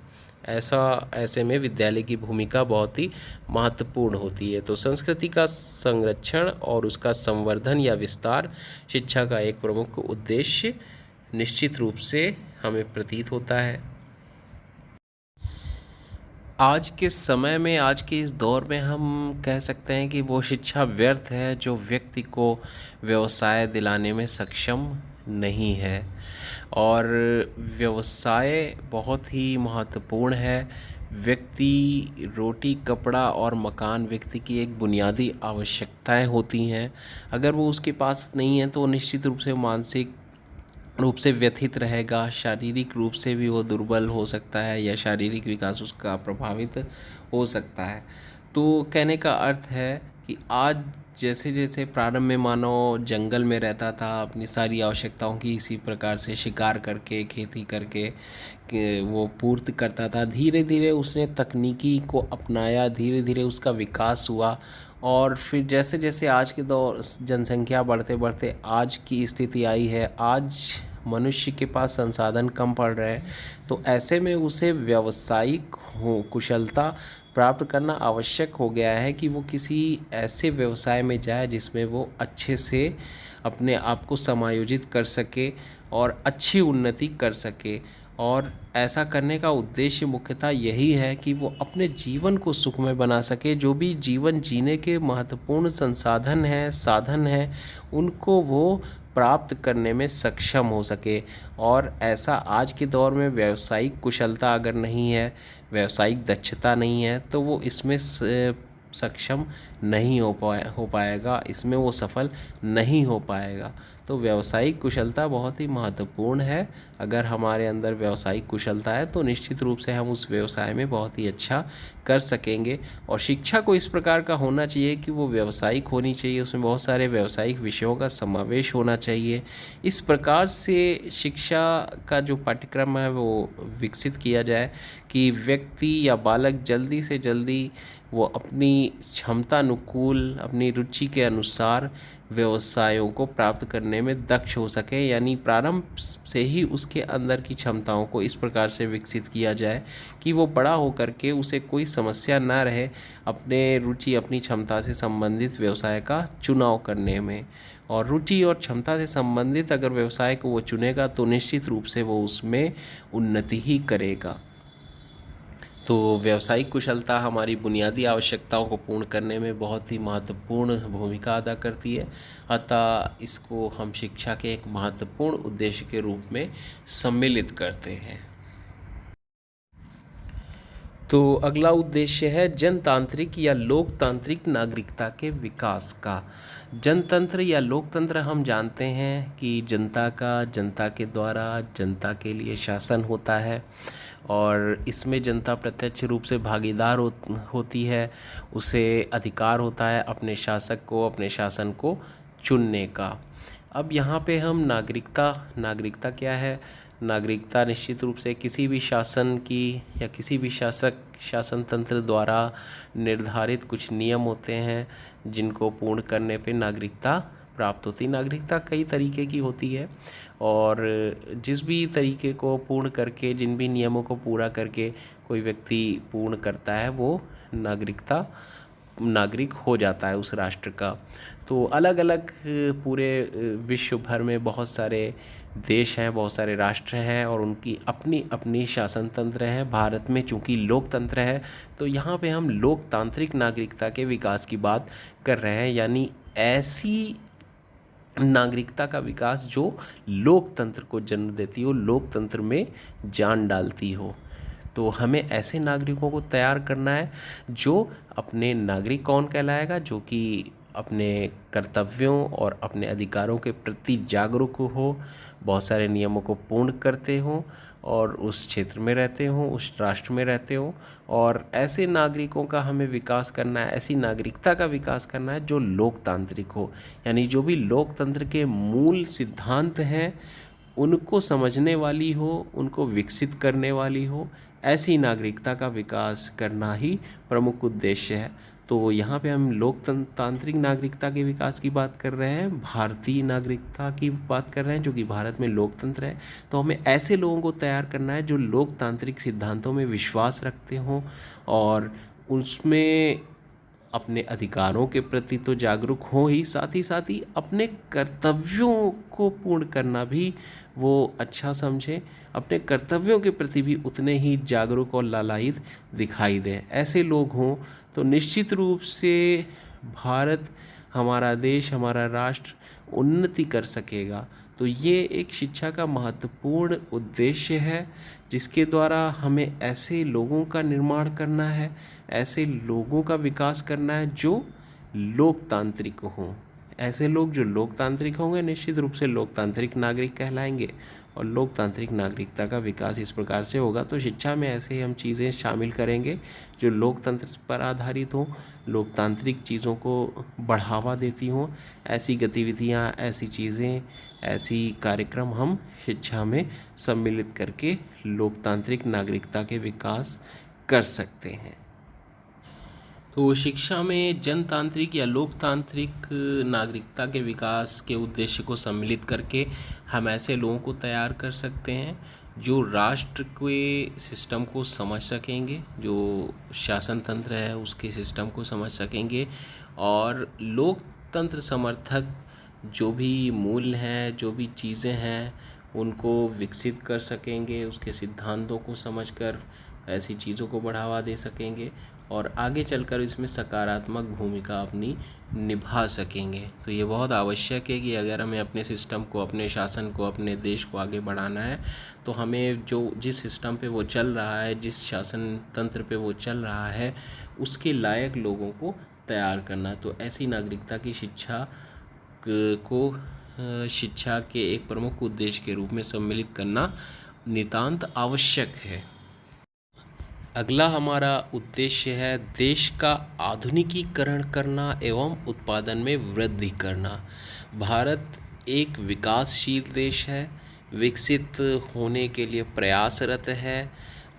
ऐसे में विद्यालय की भूमिका बहुत ही महत्वपूर्ण होती है। तो संस्कृति का संरक्षण और उसका संवर्धन या विस्तार शिक्षा का एक प्रमुख उद्देश्य निश्चित रूप से हमें प्रतीत होता है। आज के समय में, आज के इस दौर में हम कह सकते हैं कि वो शिक्षा व्यर्थ है जो व्यक्ति को व्यवसाय दिलाने में सक्षम नहीं है। और व्यवसाय बहुत ही महत्वपूर्ण है। व्यक्ति, रोटी, कपड़ा और मकान व्यक्ति की एक बुनियादी आवश्यकताएं होती हैं। अगर वो उसके पास नहीं है तो वो निश्चित रूप से मानसिक रूप से व्यथित रहेगा, शारीरिक रूप से भी वो दुर्बल हो सकता है, या शारीरिक विकास उसका प्रभावित हो सकता है। तो कहने का अर्थ है कि आज जैसे जैसे प्रारंभ में मानव जंगल में रहता था, अपनी सारी आवश्यकताओं की इसी प्रकार से शिकार करके, खेती करके वो पूर्ति करता था, धीरे धीरे उसने तकनीकी को अपनाया, धीरे धीरे उसका विकास हुआ। और फिर जैसे जैसे आज के दौर जनसंख्या बढ़ते बढ़ते आज की स्थिति आई है, आज मनुष्य के पास संसाधन कम पड़ रहे हैं, तो ऐसे में उसे व्यावसायिक कुशलता प्राप्त करना आवश्यक हो गया है कि वो किसी ऐसे व्यवसाय में जाए जिसमें वो अच्छे से अपने आप को समायोजित कर सके और अच्छी उन्नति कर सके। और ऐसा करने का उद्देश्य मुख्यतः यही है कि वो अपने जीवन को सुखमय बना सके। जो भी जीवन जीने के महत्वपूर्ण संसाधन हैं, साधन हैं, उनको वो प्राप्त करने में सक्षम हो सके। और ऐसा आज के दौर में व्यावसायिक कुशलता अगर नहीं है, व्यावसायिक दक्षता नहीं है, तो वो इसमें सक्षम नहीं हो पाएगा, इसमें वो सफल नहीं हो पाएगा। तो व्यावसायिक कुशलता बहुत ही महत्वपूर्ण है। अगर हमारे अंदर व्यावसायिक कुशलता है तो निश्चित रूप से हम उस व्यवसाय में बहुत ही अच्छा कर सकेंगे। और शिक्षा को इस प्रकार का होना चाहिए कि वो व्यावसायिक होनी चाहिए, उसमें बहुत सारे व्यावसायिक विषयों का समावेश होना चाहिए। इस प्रकार से शिक्षा का जो पाठ्यक्रम है वो विकसित किया जाए कि व्यक्ति या बालक जल्दी से जल्दी वो अपनी क्षमतानुकूल, अपनी रुचि के अनुसार व्यवसायों को प्राप्त करने में दक्ष हो सके। यानी प्रारंभ से ही उसके अंदर की क्षमताओं को इस प्रकार से विकसित किया जाए कि वो बड़ा होकर के उसे कोई समस्या ना रहे अपने रुचि, अपनी क्षमता से संबंधित व्यवसाय का चुनाव करने में। और रुचि और क्षमता से संबंधित अगर व्यवसाय को वो चुनेगा तो निश्चित रूप से वो उसमें उन्नति ही करेगा। तो व्यावसायिक कुशलता हमारी बुनियादी आवश्यकताओं को पूर्ण करने में बहुत ही महत्वपूर्ण भूमिका अदा करती है। अतः इसको हम शिक्षा के एक महत्वपूर्ण उद्देश्य के रूप में सम्मिलित करते हैं। तो अगला उद्देश्य है जनतांत्रिक या लोकतांत्रिक नागरिकता के विकास का। जनतंत्र या लोकतंत्र हम जानते हैं कि जनता के द्वारा जनता के लिए शासन होता है और इसमें जनता प्रत्यक्ष रूप से भागीदार होती है। उसे अधिकार होता है अपने शासक को, अपने शासन को चुनने का। अब यहाँ पे हम नागरिकता क्या है? नागरिकता निश्चित रूप से किसी भी शासन की या किसी भी शासन तंत्र द्वारा निर्धारित कुछ नियम होते हैं जिनको पूर्ण करने पे नागरिकता प्राप्त होती है। नागरिकता कई तरीके की होती है और जिस भी तरीके को पूर्ण करके, जिन भी नियमों को पूरा करके कोई व्यक्ति पूर्ण करता है, वो नागरिक हो जाता है उस राष्ट्र का। तो अलग अलग पूरे विश्व भर में बहुत सारे देश हैं, बहुत सारे राष्ट्र हैं और उनकी अपनी अपनी शासन तंत्र है। भारत में चूंकि लोकतंत्र है तो यहाँ पे हम लोकतांत्रिक नागरिकता के विकास की बात कर रहे हैं, यानी ऐसी नागरिकता का विकास जो लोकतंत्र को जन्म देती हो, लोकतंत्र में जान डालती हो। तो हमें ऐसे नागरिकों को तैयार करना है जो अपने नागरिक कौन कहलाएगा? जो कि अपने कर्तव्यों और अपने अधिकारों के प्रति जागरूक हो, बहुत सारे नियमों को पूर्ण करते हों और उस क्षेत्र में रहते हों, उस राष्ट्र में रहते हों। और ऐसे नागरिकों का हमें विकास करना है, ऐसी नागरिकता का विकास करना है जो लोकतांत्रिक हो, यानी जो भी लोकतंत्र के मूल सिद्धांत हैं उनको समझने वाली हो, उनको विकसित करने वाली हो। ऐसी नागरिकता का विकास करना ही प्रमुख उद्देश्य है। तो यहाँ पे हम लोकतांत्रिक नागरिकता के विकास की बात कर रहे हैं, भारतीय नागरिकता की बात कर रहे हैं जो कि भारत में लोकतंत्र है। तो हमें ऐसे लोगों को तैयार करना है जो लोकतांत्रिक सिद्धांतों में विश्वास रखते हों और उसमें अपने अधिकारों के प्रति तो जागरूक हों ही, साथ ही अपने कर्तव्यों को पूर्ण करना भी वो अच्छा समझें, अपने कर्तव्यों के प्रति भी उतने ही जागरूक और लालायित दिखाई दें। ऐसे लोग हों तो निश्चित रूप से भारत, हमारा देश, हमारा राष्ट्र उन्नति कर सकेगा। तो ये एक शिक्षा का महत्वपूर्ण उद्देश्य है जिसके द्वारा हमें ऐसे लोगों का निर्माण करना है, ऐसे लोगों का विकास करना है जो लोकतांत्रिक हों। ऐसे लोग जो लोकतांत्रिक होंगे निश्चित रूप से लोकतांत्रिक नागरिक कहलाएंगे और लोकतांत्रिक नागरिकता का विकास इस प्रकार से होगा। तो शिक्षा में ऐसे हम चीज़ें शामिल करेंगे जो लोकतंत्र पर आधारित हों, लोकतांत्रिक चीज़ों को बढ़ावा देती हों। ऐसी गतिविधियाँ, ऐसी चीज़ें, ऐसी कार्यक्रम हम शिक्षा में सम्मिलित करके लोकतांत्रिक नागरिकता के विकास कर सकते हैं। तो शिक्षा में जनतांत्रिक या लोकतांत्रिक नागरिकता के विकास के उद्देश्य को सम्मिलित करके हम ऐसे लोगों को तैयार कर सकते हैं जो राष्ट्र के सिस्टम को समझ सकेंगे, जो शासन तंत्र है उसके सिस्टम को समझ सकेंगे और लोकतंत्र समर्थक जो भी मूल्य हैं, जो भी चीज़ें हैं उनको विकसित कर सकेंगे, उसके सिद्धांतों को समझकर ऐसी चीज़ों को बढ़ावा दे सकेंगे और आगे चलकर इसमें सकारात्मक भूमिका अपनी निभा सकेंगे। तो ये बहुत आवश्यक है कि अगर हमें अपने सिस्टम को, अपने शासन को, अपने देश को आगे बढ़ाना है तो हमें जिस सिस्टम पे वो चल रहा है, जिस शासन तंत्र पे वो चल रहा है, उसके लायक लोगों को तैयार करना। तो ऐसी नागरिकता की शिक्षा के एक प्रमुख उद्देश्य के रूप में सम्मिलित करना नितांत आवश्यक है। अगला हमारा उद्देश्य है देश का आधुनिकीकरण करना एवं उत्पादन में वृद्धि करना। भारत एक विकासशील देश है, विकसित होने के लिए प्रयासरत है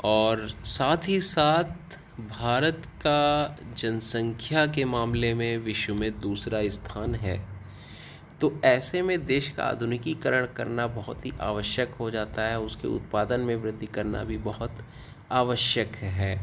और साथ ही साथ भारत का जनसंख्या के मामले में विश्व में दूसरा स्थान है। तो ऐसे में देश का आधुनिकीकरण करना बहुत ही आवश्यक हो जाता है, उसके उत्पादन में वृद्धि करना भी बहुत आवश्यक है।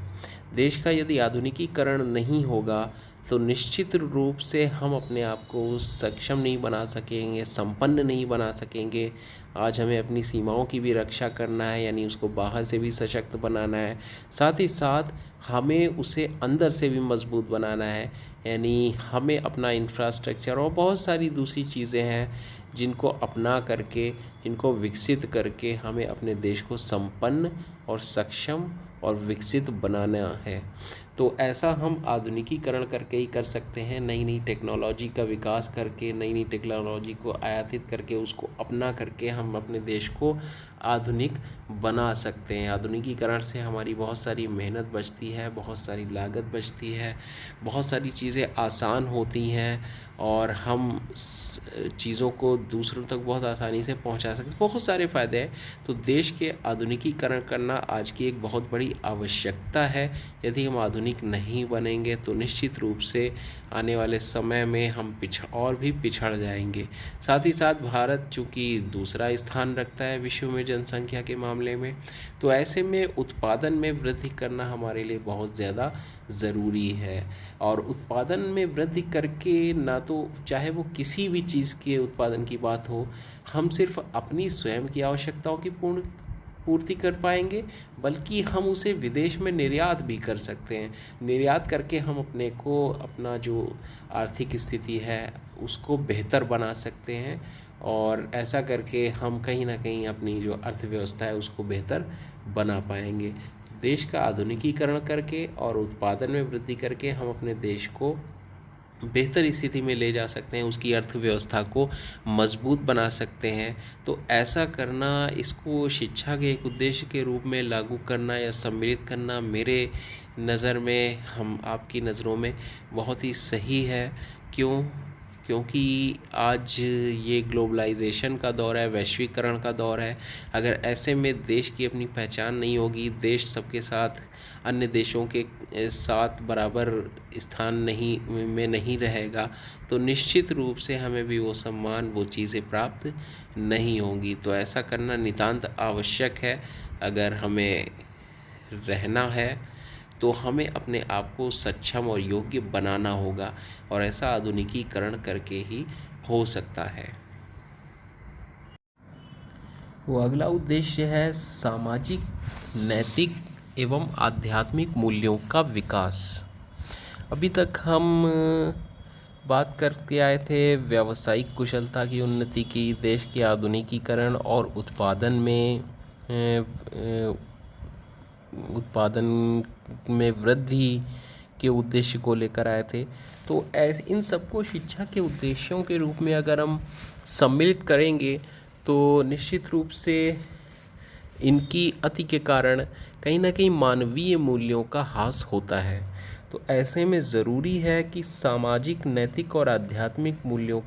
देश का यदि आधुनिकीकरण नहीं होगा तो निश्चित रूप से हम अपने आप को सक्षम नहीं बना सकेंगे, संपन्न नहीं बना सकेंगे। आज हमें अपनी सीमाओं की भी रक्षा करना है, यानी उसको बाहर से भी सशक्त बनाना है, साथ ही साथ हमें उसे अंदर से भी मजबूत बनाना है। यानी हमें अपना इंफ्रास्ट्रक्चर और बहुत सारी दूसरी चीज़ें हैं जिनको अपना करके, जिनको विकसित करके हमें अपने देश को संपन्न और सक्षम और विकसित बनाना है। तो ऐसा हम आधुनिकीकरण करके ही कर सकते हैं। नई नई टेक्नोलॉजी का विकास करके, नई नई टेक्नोलॉजी को आयातित करके, उसको अपना करके हम अपने देश को आधुनिक बना सकते हैं। आधुनिकीकरण से हमारी बहुत सारी मेहनत बचती है, बहुत सारी लागत बचती है, बहुत सारी चीज़ें आसान होती हैं और हम चीज़ों को दूसरों तक बहुत आसानी से पहुंचा सकते हैं। बहुत सारे फ़ायदे हैं। तो देश के आधुनिकीकरण करना आज की एक बहुत बड़ी आवश्यकता है। यदि हम आधुनिक नहीं बनेंगे तो निश्चित रूप से आने वाले समय में हम और भी पिछड़ जाएंगे। साथ ही साथ भारत चूँकि दूसरा स्थान रखता है विश्व में जनसंख्या के मामले में, तो ऐसे में उत्पादन में वृद्धि करना हमारे लिए बहुत ज़्यादा ज़रूरी है। और उत्पादन में वृद्धि करके ना तो चाहे वो किसी भी चीज़ के उत्पादन की बात हो, हम सिर्फ अपनी स्वयं की आवश्यकताओं की पूर्ति कर पाएंगे, बल्कि हम उसे विदेश में निर्यात भी कर सकते हैं। निर्यात करके हम अपने को, अपना जो आर्थिक स्थिति है उसको बेहतर बना सकते हैं और ऐसा करके हम कहीं ना कहीं अपनी जो अर्थव्यवस्था है उसको बेहतर बना पाएंगे। देश का आधुनिकीकरण करके और उत्पादन में वृद्धि करके हम अपने देश को बेहतर स्थिति में ले जा सकते हैं, उसकी अर्थव्यवस्था को मजबूत बना सकते हैं। तो ऐसा करना, इसको शिक्षा के एक उद्देश्य के रूप में लागू करना या सम्मिलित करना मेरे नज़र में, हम आपकी नज़रों में बहुत ही सही है। क्यों? क्योंकि आज ये ग्लोबलाइजेशन का दौर है, वैश्वीकरण का दौर है। अगर ऐसे में देश की अपनी पहचान नहीं होगी, देश सबके साथ, अन्य देशों के साथ बराबर स्थान नहीं रहेगा, तो निश्चित रूप से हमें भी वो सम्मान, वो चीज़ें प्राप्त नहीं होंगी। तो ऐसा करना नितांत आवश्यक है। अगर हमें रहना है तो हमें अपने आप को सक्षम और योग्य बनाना होगा और ऐसा आधुनिकीकरण करके ही हो सकता है। तो अगला उद्देश्य है सामाजिक, नैतिक एवं आध्यात्मिक मूल्यों का विकास। अभी तक हम बात करते आए थे व्यावसायिक कुशलता की उन्नति की, देश के आधुनिकीकरण और उत्पादन में वृद्धि के उद्देश्य को लेकर आए थे। तो ऐसे इन सबको शिक्षा के उद्देश्यों के रूप में अगर हम सम्मिलित करेंगे तो निश्चित रूप से इनकी अति के कारण कहीं ना कहीं मानवीय मूल्यों का ह्रास होता है। तो ऐसे में ज़रूरी है कि सामाजिक, नैतिक और आध्यात्मिक मूल्यों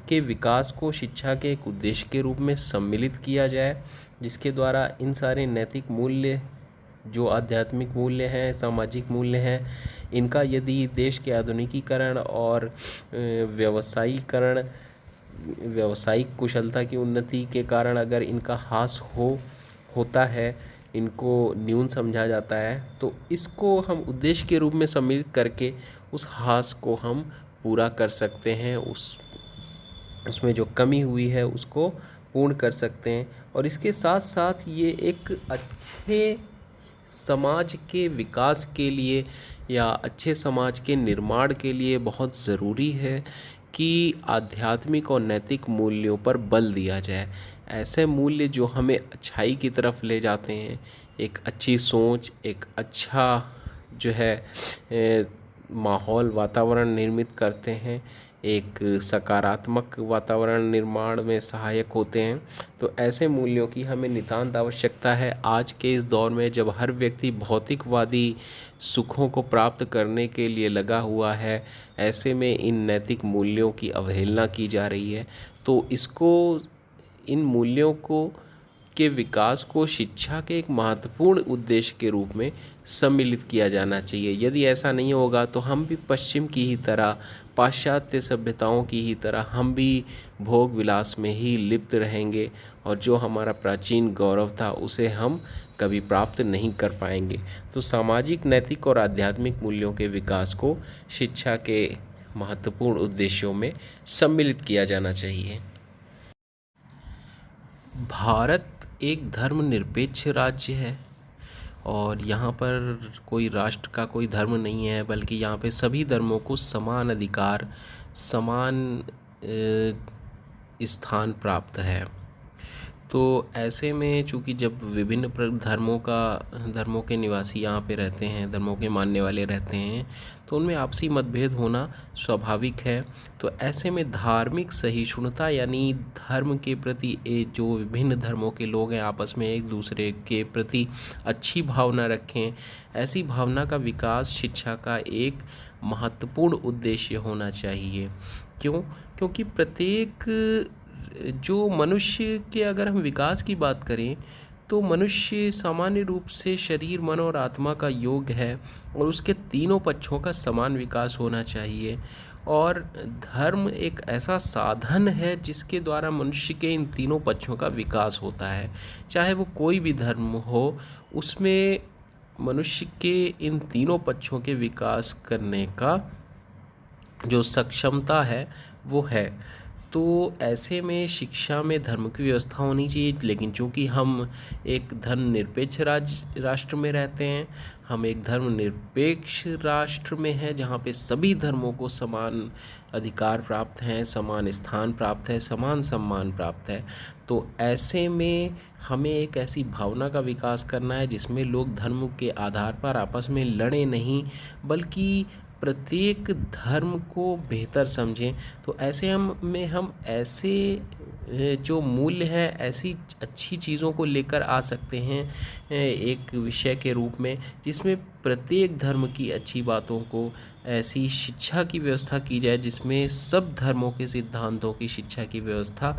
के विकास को शिक्षा के एक उद्देश्य के रूप में सम्मिलित किया जाए, जिसके द्वारा इन सारे नैतिक मूल्य, जो आध्यात्मिक मूल्य हैं, सामाजिक मूल्य हैं, इनका यदि देश के आधुनिकीकरण और व्यावसायिक कुशलता की उन्नति के कारण अगर इनका ह्रास होता है, इनको न्यून समझा जाता है, तो इसको हम उद्देश्य के रूप में सम्मिलित करके उस ह्रास को हम पूरा कर सकते हैं, उसमें जो कमी हुई है उसको पूर्ण कर सकते हैं। और इसके साथ साथ ये एक अच्छे समाज के विकास के लिए या अच्छे समाज के निर्माण के लिए बहुत ज़रूरी है कि आध्यात्मिक और नैतिक मूल्यों पर बल दिया जाए। ऐसे मूल्य जो हमें अच्छाई की तरफ ले जाते हैं, एक अच्छी सोच, एक अच्छा जो है माहौल, वातावरण निर्मित करते हैं, एक सकारात्मक वातावरण निर्माण में सहायक होते हैं। तो ऐसे मूल्यों की हमें नितांत आवश्यकता है आज के इस दौर में, जब हर व्यक्ति भौतिकवादी सुखों को प्राप्त करने के लिए लगा हुआ है। ऐसे में इन नैतिक मूल्यों की अवहेलना की जा रही है। तो इन मूल्यों को के विकास को शिक्षा के एक महत्वपूर्ण उद्देश्य के रूप में सम्मिलित किया जाना चाहिए। यदि ऐसा नहीं होगा तो हम भी पश्चिम की ही तरह, पाश्चात्य सभ्यताओं की ही तरह हम भी भोग विलास में ही लिप्त रहेंगे और जो हमारा प्राचीन गौरव था उसे हम कभी प्राप्त नहीं कर पाएंगे। तो सामाजिक, नैतिक और आध्यात्मिक मूल्यों के विकास को शिक्षा के महत्वपूर्ण उद्देश्यों में सम्मिलित किया जाना चाहिए। भारत एक धर्मनिरपेक्ष राज्य है और यहाँ पर कोई राष्ट्र का कोई धर्म नहीं है, बल्कि यहाँ पे सभी धर्मों को समान अधिकार, समान स्थान प्राप्त है। तो ऐसे में चूँकि जब विभिन्न धर्मों के निवासी यहाँ पे रहते हैं, धर्मों के मानने वाले रहते हैं, तो उनमें आपसी मतभेद होना स्वाभाविक है। तो ऐसे में धार्मिक सहिष्णुता यानी धर्म के प्रति जो विभिन्न धर्मों के लोग हैं आपस में एक दूसरे के प्रति अच्छी भावना रखें, ऐसी भावना का विकास शिक्षा का एक महत्वपूर्ण उद्देश्य होना चाहिए। क्यों? क्योंकि प्रत्येक जो मनुष्य के अगर हम विकास की बात करें तो मनुष्य सामान्य रूप से शरीर, मन और आत्मा का योग है और उसके तीनों पक्षों का समान विकास होना चाहिए। और धर्म एक ऐसा साधन है जिसके द्वारा मनुष्य के इन तीनों पक्षों का विकास होता है। चाहे वो कोई भी धर्म हो, उसमें मनुष्य के इन तीनों पक्षों के विकास करने का जो सक्षमता है वो है। तो ऐसे में शिक्षा में धर्म की व्यवस्था होनी चाहिए। लेकिन चूँकि हम एक धर्मनिरपेक्ष राष्ट्र में रहते हैं, हम एक धर्मनिरपेक्ष राष्ट्र में हैं जहाँ पे सभी धर्मों को समान अधिकार प्राप्त हैं, समान स्थान प्राप्त है, समान सम्मान प्राप्त है। तो ऐसे में हमें एक ऐसी भावना का विकास करना है जिसमें लोग धर्म के आधार पर आपस में लड़ें नहीं, बल्कि प्रत्येक धर्म को बेहतर समझें। तो ऐसे हम ऐसे जो मूल्य हैं, ऐसी अच्छी चीज़ों को लेकर आ सकते हैं एक विषय के रूप में, जिसमें प्रत्येक धर्म की अच्छी बातों को ऐसी शिक्षा की व्यवस्था की जाए जिसमें सब धर्मों के सिद्धांतों की शिक्षा की व्यवस्था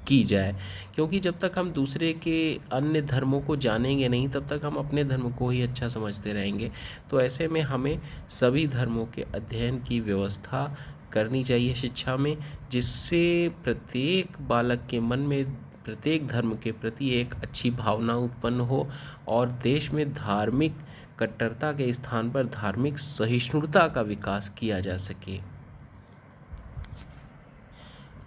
की जाए। क्योंकि जब तक हम दूसरे के अन्य धर्मों को जानेंगे नहीं, तब तक हम अपने धर्म को ही अच्छा समझते रहेंगे। तो ऐसे में हमें सभी धर्मों के अध्ययन की व्यवस्था करनी चाहिए शिक्षा में, जिससे प्रत्येक बालक के मन में प्रत्येक धर्म के प्रति एक अच्छी भावना उत्पन्न हो और देश में धार्मिक कट्टरता के स्थान पर धार्मिक सहिष्णुता का विकास किया जा सके।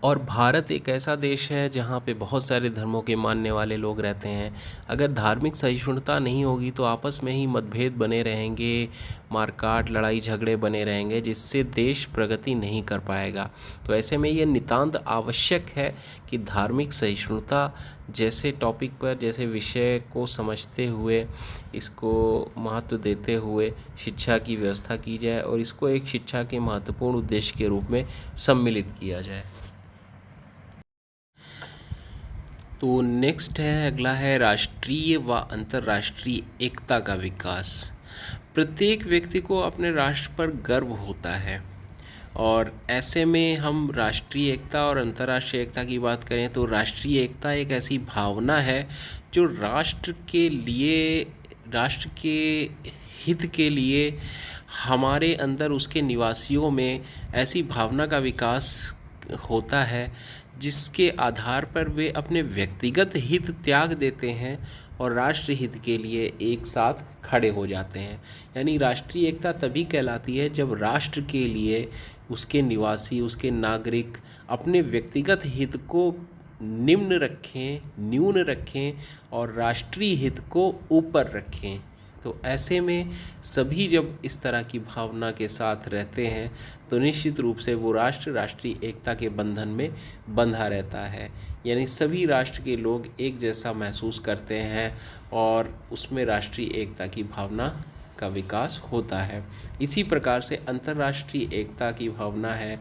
और भारत एक ऐसा देश है जहाँ पे बहुत सारे धर्मों के मानने वाले लोग रहते हैं। अगर धार्मिक सहिष्णुता नहीं होगी तो आपस में ही मतभेद बने रहेंगे, मारकाट, लड़ाई झगड़े बने रहेंगे, जिससे देश प्रगति नहीं कर पाएगा। तो ऐसे में ये नितांत आवश्यक है कि धार्मिक सहिष्णुता जैसे टॉपिक पर, जैसे विषय को समझते हुए, इसको महत्व देते हुए शिक्षा की व्यवस्था की जाए और इसको एक शिक्षा के महत्वपूर्ण उद्देश्य के रूप में सम्मिलित किया जाए। तो नेक्स्ट है, अगला है राष्ट्रीय व अंतर्राष्ट्रीय एकता का विकास। प्रत्येक व्यक्ति को अपने राष्ट्र पर गर्व होता है और ऐसे में हम राष्ट्रीय एकता और अंतर्राष्ट्रीय एकता की बात करें तो राष्ट्रीय एकता एक ऐसी भावना है जो राष्ट्र के हित के लिए हमारे अंदर, उसके निवासियों में ऐसी भावना का विकास होता है जिसके आधार पर वे अपने व्यक्तिगत हित त्याग देते हैं और राष्ट्र हित के लिए एक साथ खड़े हो जाते हैं। यानी राष्ट्रीय एकता तभी कहलाती है जब राष्ट्र के लिए उसके निवासी, उसके नागरिक अपने व्यक्तिगत हित को न्यून रखें और राष्ट्रीय हित को ऊपर रखें। तो ऐसे में सभी जब इस तरह की भावना के साथ रहते हैं तो निश्चित रूप से वो राष्ट्र राष्ट्रीय एकता के बंधन में बंधा रहता है। यानी सभी राष्ट्र के लोग एक जैसा महसूस करते हैं और उसमें राष्ट्रीय एकता की भावना का विकास होता है। इसी प्रकार से अंतर्राष्ट्रीय एकता की भावना है,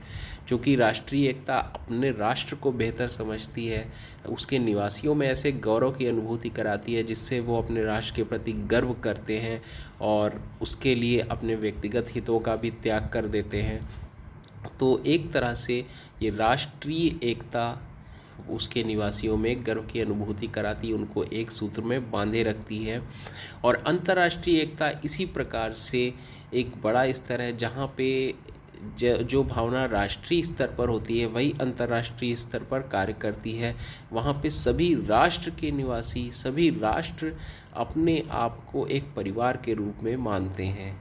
क्योंकि राष्ट्रीय एकता अपने राष्ट्र को बेहतर समझती है, उसके निवासियों में ऐसे गौरव की अनुभूति कराती है जिससे वो अपने राष्ट्र के प्रति गर्व करते हैं और उसके लिए अपने व्यक्तिगत हितों का भी त्याग कर देते हैं। तो एक तरह से ये राष्ट्रीय एकता उसके निवासियों में गर्व की अनुभूति कराती, उनको एक सूत्र में बांधे रखती है। और अंतर्राष्ट्रीय एकता इसी प्रकार से एक बड़ा स्तर है जहाँ पे जो भावना राष्ट्रीय स्तर पर होती है वही अंतर्राष्ट्रीय स्तर पर कार्य करती है। वहाँ पे सभी राष्ट्र के निवासी, सभी राष्ट्र अपने आप को एक परिवार के रूप में मानते हैं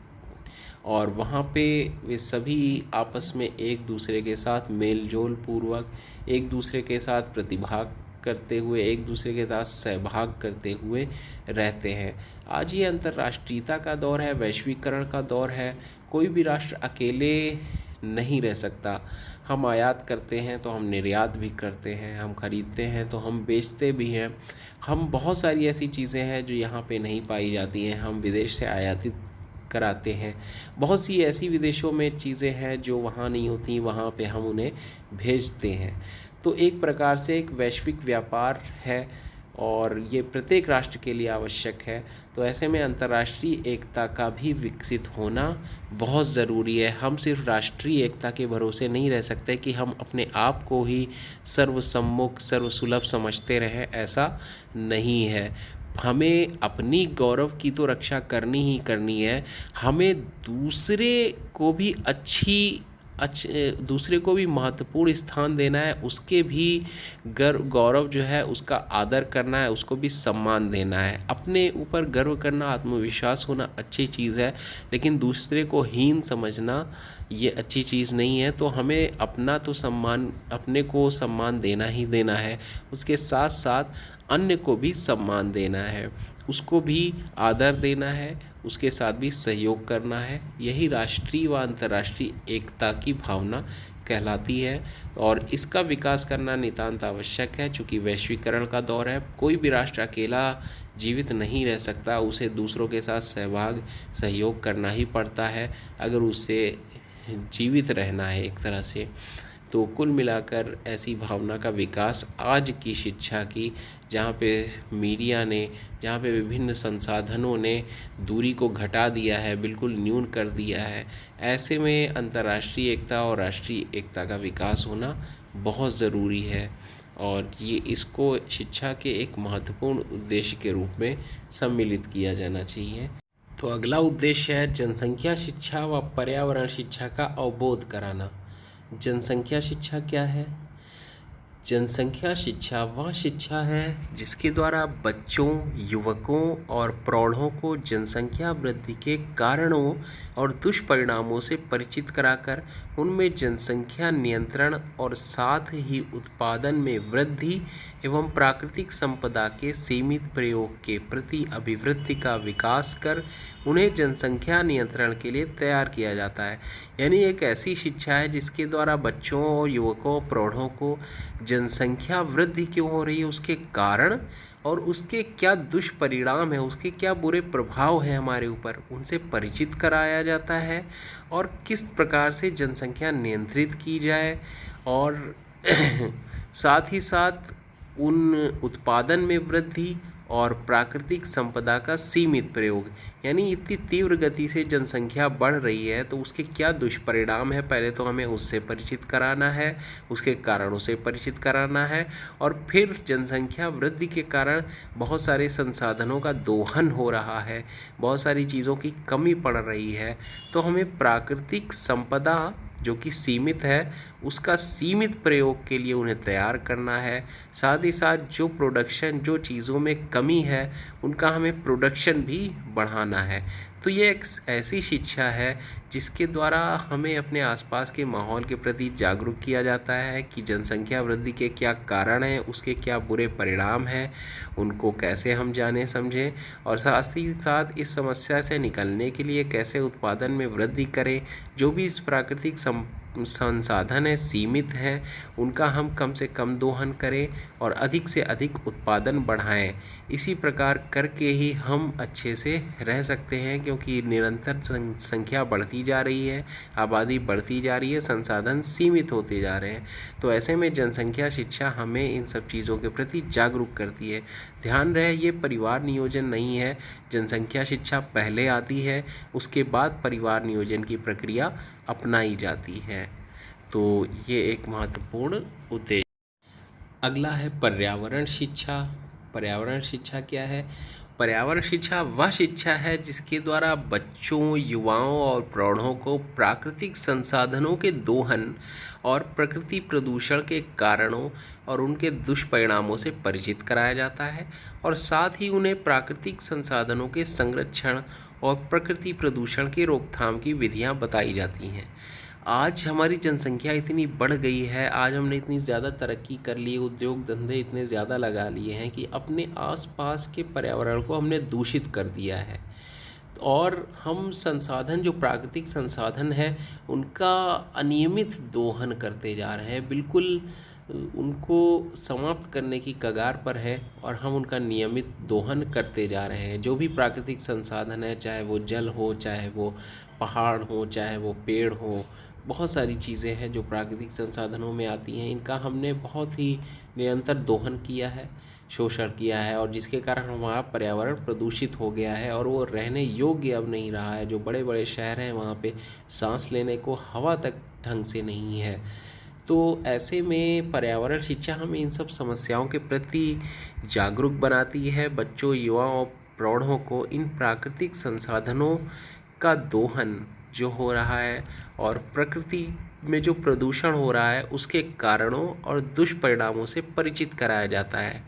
और वहाँ पे वे सभी आपस में एक दूसरे के साथ मेल जोल पूर्वक, एक दूसरे के साथ प्रतिभाग करते हुए, एक दूसरे के साथ सहभाग करते हुए रहते हैं। आज ये अंतर्राष्ट्रीयता का दौर है, वैश्वीकरण का दौर है। कोई भी राष्ट्र अकेले नहीं रह सकता। हम आयात करते हैं तो हम निर्यात भी करते हैं, हम खरीदते हैं तो हम बेचते भी हैं। हम बहुत सारी ऐसी चीज़ें हैं जो यहाँ पे नहीं पाई जाती हैं, हम विदेश से आयातित कराते हैं। बहुत सी ऐसी विदेशों में चीज़ें हैं जो वहाँ नहीं होती, वहाँ पे हम उन्हें भेजते हैं। तो एक प्रकार से एक वैश्विक व्यापार है और ये प्रत्येक राष्ट्र के लिए आवश्यक है। तो ऐसे में अंतर्राष्ट्रीय एकता का भी विकसित होना बहुत ज़रूरी है। हम सिर्फ राष्ट्रीय एकता के भरोसे नहीं रह सकते कि हम अपने आप को ही सर्वसम्मुख सर्वसुलभ समझते रहें, ऐसा नहीं है। हमें अपनी गौरव की तो रक्षा करनी ही करनी है, हमें दूसरे को भी दूसरे को भी महत्वपूर्ण स्थान देना है, उसके भी गौरव जो है उसका आदर करना है, उसको भी सम्मान देना है। अपने ऊपर गर्व करना, आत्मविश्वास होना अच्छी चीज़ है, लेकिन दूसरे को हीन समझना ये अच्छी चीज़ नहीं है। तो हमें अपना तो सम्मान, अपने को सम्मान देना ही देना है, उसके साथ साथ अन्य को भी सम्मान देना है, उसको भी आदर देना है, उसके साथ भी सहयोग करना है। यही राष्ट्रीय व अंतर्राष्ट्रीय एकता की भावना कहलाती है और इसका विकास करना नितांत आवश्यक है। चूँकि वैश्वीकरण का दौर है, कोई भी राष्ट्र अकेला जीवित नहीं रह सकता, उसे दूसरों के साथ सहयोग करना ही पड़ता है अगर उसे जीवित रहना है एक तरह से। तो कुल मिलाकर ऐसी भावना का विकास आज की शिक्षा की, जहाँ पे मीडिया ने, जहाँ पे विभिन्न संसाधनों ने दूरी को घटा दिया है, बिल्कुल न्यून कर दिया है, ऐसे में अंतर्राष्ट्रीय एकता और राष्ट्रीय एकता का विकास होना बहुत ज़रूरी है और ये इसको शिक्षा के एक महत्वपूर्ण उद्देश्य के रूप में सम्मिलित किया जाना चाहिए। तो अगला उद्देश्य है जनसंख्या शिक्षा व पर्यावरण शिक्षा का अवबोध कराना। जनसंख्या शिक्षा क्या है? जनसंख्या शिक्षा वह शिक्षा है जिसके द्वारा बच्चों, युवकों और प्रौढ़ों को जनसंख्या वृद्धि के कारणों और दुष्परिणामों से परिचित कराकर उनमें जनसंख्या नियंत्रण और साथ ही उत्पादन में वृद्धि एवं प्राकृतिक संपदा के सीमित प्रयोग के प्रति अभिवृत्ति का विकास कर उन्हें जनसंख्या नियंत्रण के लिए तैयार किया जाता है। यानी एक ऐसी शिक्षा है जिसके द्वारा बच्चों और युवकों, प्रौढ़ों को जनसंख्या वृद्धि क्यों हो रही है, उसके कारण और उसके क्या दुष्परिणाम है, उसके क्या बुरे प्रभाव हैं हमारे ऊपर, उनसे परिचित कराया जाता है और किस प्रकार से जनसंख्या नियंत्रित की जाए और साथ ही साथ उन उत्पादन में वृद्धि और प्राकृतिक संपदा का सीमित प्रयोग। यानी इतनी तीव्र गति से जनसंख्या बढ़ रही है तो उसके क्या दुष्परिणाम है, पहले तो हमें उससे परिचित कराना है, उसके कारणों से परिचित कराना है और फिर जनसंख्या वृद्धि के कारण बहुत सारे संसाधनों का दोहन हो रहा है, बहुत सारी चीज़ों की कमी पड़ रही है, तो हमें प्राकृतिक संपदा जो कि सीमित है उसका सीमित प्रयोग के लिए उन्हें तैयार करना है। साथ ही साथ जो प्रोडक्शन, जो चीज़ों में कमी है उनका हमें प्रोडक्शन भी बढ़ाना है। तो ये एक ऐसी शिक्षा है जिसके द्वारा हमें अपने आसपास के माहौल के प्रति जागरूक किया जाता है कि जनसंख्या वृद्धि के क्या कारण हैं, उसके क्या बुरे परिणाम हैं, उनको कैसे हम जाने समझें और साथ ही साथ इस समस्या से निकलने के लिए कैसे उत्पादन में वृद्धि करें। जो भी इस प्राकृतिक संसाधन है, सीमित हैं, उनका हम कम से कम दोहन करें और अधिक से अधिक उत्पादन बढ़ाएं। इसी प्रकार करके ही हम अच्छे से रह सकते हैं, क्योंकि निरंतर संख्या बढ़ती जा रही है, आबादी बढ़ती जा रही है, संसाधन सीमित होते जा रहे हैं। तो ऐसे में जनसंख्या शिक्षा हमें इन सब चीज़ों के प्रति जागरूक करती है। ध्यान रहे, ये परिवार नियोजन नहीं है, जनसंख्या शिक्षा पहले आती है, उसके बाद परिवार नियोजन की प्रक्रिया अपनाई जाती है। तो ये एक महत्वपूर्ण उद्देश्य। अगला है पर्यावरण शिक्षा। पर्यावरण शिक्षा क्या है? पर्यावरण शिक्षा वह शिक्षा है जिसके द्वारा बच्चों, युवाओं और प्रौढ़ों को प्राकृतिक संसाधनों के दोहन और प्रकृति प्रदूषण के कारणों और उनके दुष्परिणामों से परिचित कराया जाता है, और साथ ही उन्हें प्राकृतिक संसाधनों के संरक्षण और प्रकृति प्रदूषण की रोकथाम की विधियां बताई जाती हैं। आज हमारी जनसंख्या इतनी बढ़ गई है, आज हमने इतनी ज़्यादा तरक्की कर ली, उद्योग धंधे इतने ज़्यादा लगा लिए हैं कि अपने आसपास के पर्यावरण को हमने दूषित कर दिया है, और हम संसाधन, जो प्राकृतिक संसाधन है, उनका अनियमित दोहन करते जा रहे हैं। बिल्कुल उनको समाप्त करने की कगार पर है, और हम उनका नियमित दोहन करते जा रहे हैं। जो भी प्राकृतिक संसाधन है, चाहे वो जल हो, चाहे वो पहाड़ हो, चाहे वो पेड़ हो, बहुत सारी चीज़ें हैं जो प्राकृतिक संसाधनों में आती हैं, इनका हमने बहुत ही निरंतर दोहन किया है, शोषण किया है, और जिसके कारण हमारा पर्यावरण प्रदूषित हो गया है और वो रहने योग्य अब नहीं रहा है। जो बड़े बड़े शहर हैं वहाँ पे सांस लेने को हवा तक ढंग से नहीं है। तो ऐसे में पर्यावरण शिक्षा हमें इन सब समस्याओं के प्रति जागरूक बनाती है। बच्चों, युवाओं और प्रौढ़ों को इन प्राकृतिक संसाधनों का दोहन जो हो रहा है और प्रकृति में जो प्रदूषण हो रहा है उसके कारणों और दुष्परिणामों से परिचित कराया जाता है।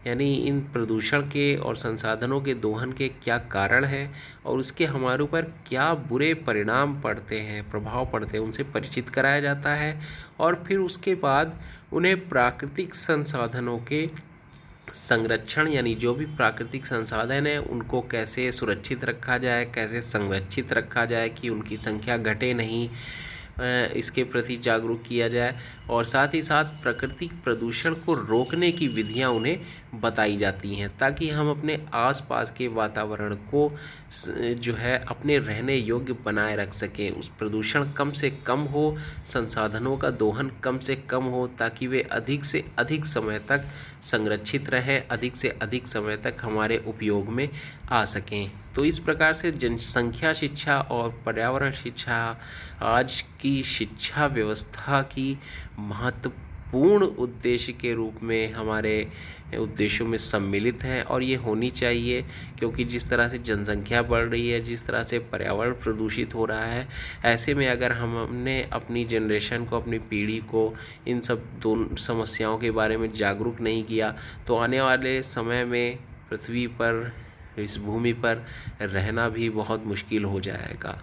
यानी इन प्रदूषण के और संसाधनों के दोहन के क्या कारण हैं और उसके हमारे ऊपर क्या बुरे परिणाम पड़ते हैं, प्रभाव पड़ते हैं, उनसे परिचित कराया जाता है। और फिर उसके बाद उन्हें प्राकृतिक संसाधनों के संरक्षण, यानी जो भी प्राकृतिक संसाधन है उनको कैसे सुरक्षित रखा जाए, कैसे संरक्षित रखा जाए कि उनकी संख्या घटे नहीं, इसके प्रति जागरूक किया जाए। और साथ ही साथ प्राकृतिक प्रदूषण को रोकने की विधियां उन्हें बताई जाती हैं, ताकि हम अपने आसपास के वातावरण को जो है अपने रहने योग्य बनाए रख सकें। उस प्रदूषण कम से कम हो, संसाधनों का दोहन कम से कम हो, ताकि वे अधिक से अधिक समय तक संरक्षित रहें, अधिक से अधिक समय तक हमारे उपयोग में आ सकें। तो इस प्रकार से जनसंख्या शिक्षा और पर्यावरण शिक्षा आज की शिक्षा व्यवस्था की महत्वपूर्ण उद्देश्य के रूप में हमारे उद्देश्यों में सम्मिलित हैं, और ये होनी चाहिए, क्योंकि जिस तरह से जनसंख्या बढ़ रही है, जिस तरह से पर्यावरण प्रदूषित हो रहा है, ऐसे में अगर हमने अपनी जनरेशन को, अपनी पीढ़ी को इन सब दोनों समस्याओं के बारे में जागरूक नहीं किया तो आने वाले समय में पृथ्वी पर, इस भूमि पर रहना भी बहुत मुश्किल हो जाएगा।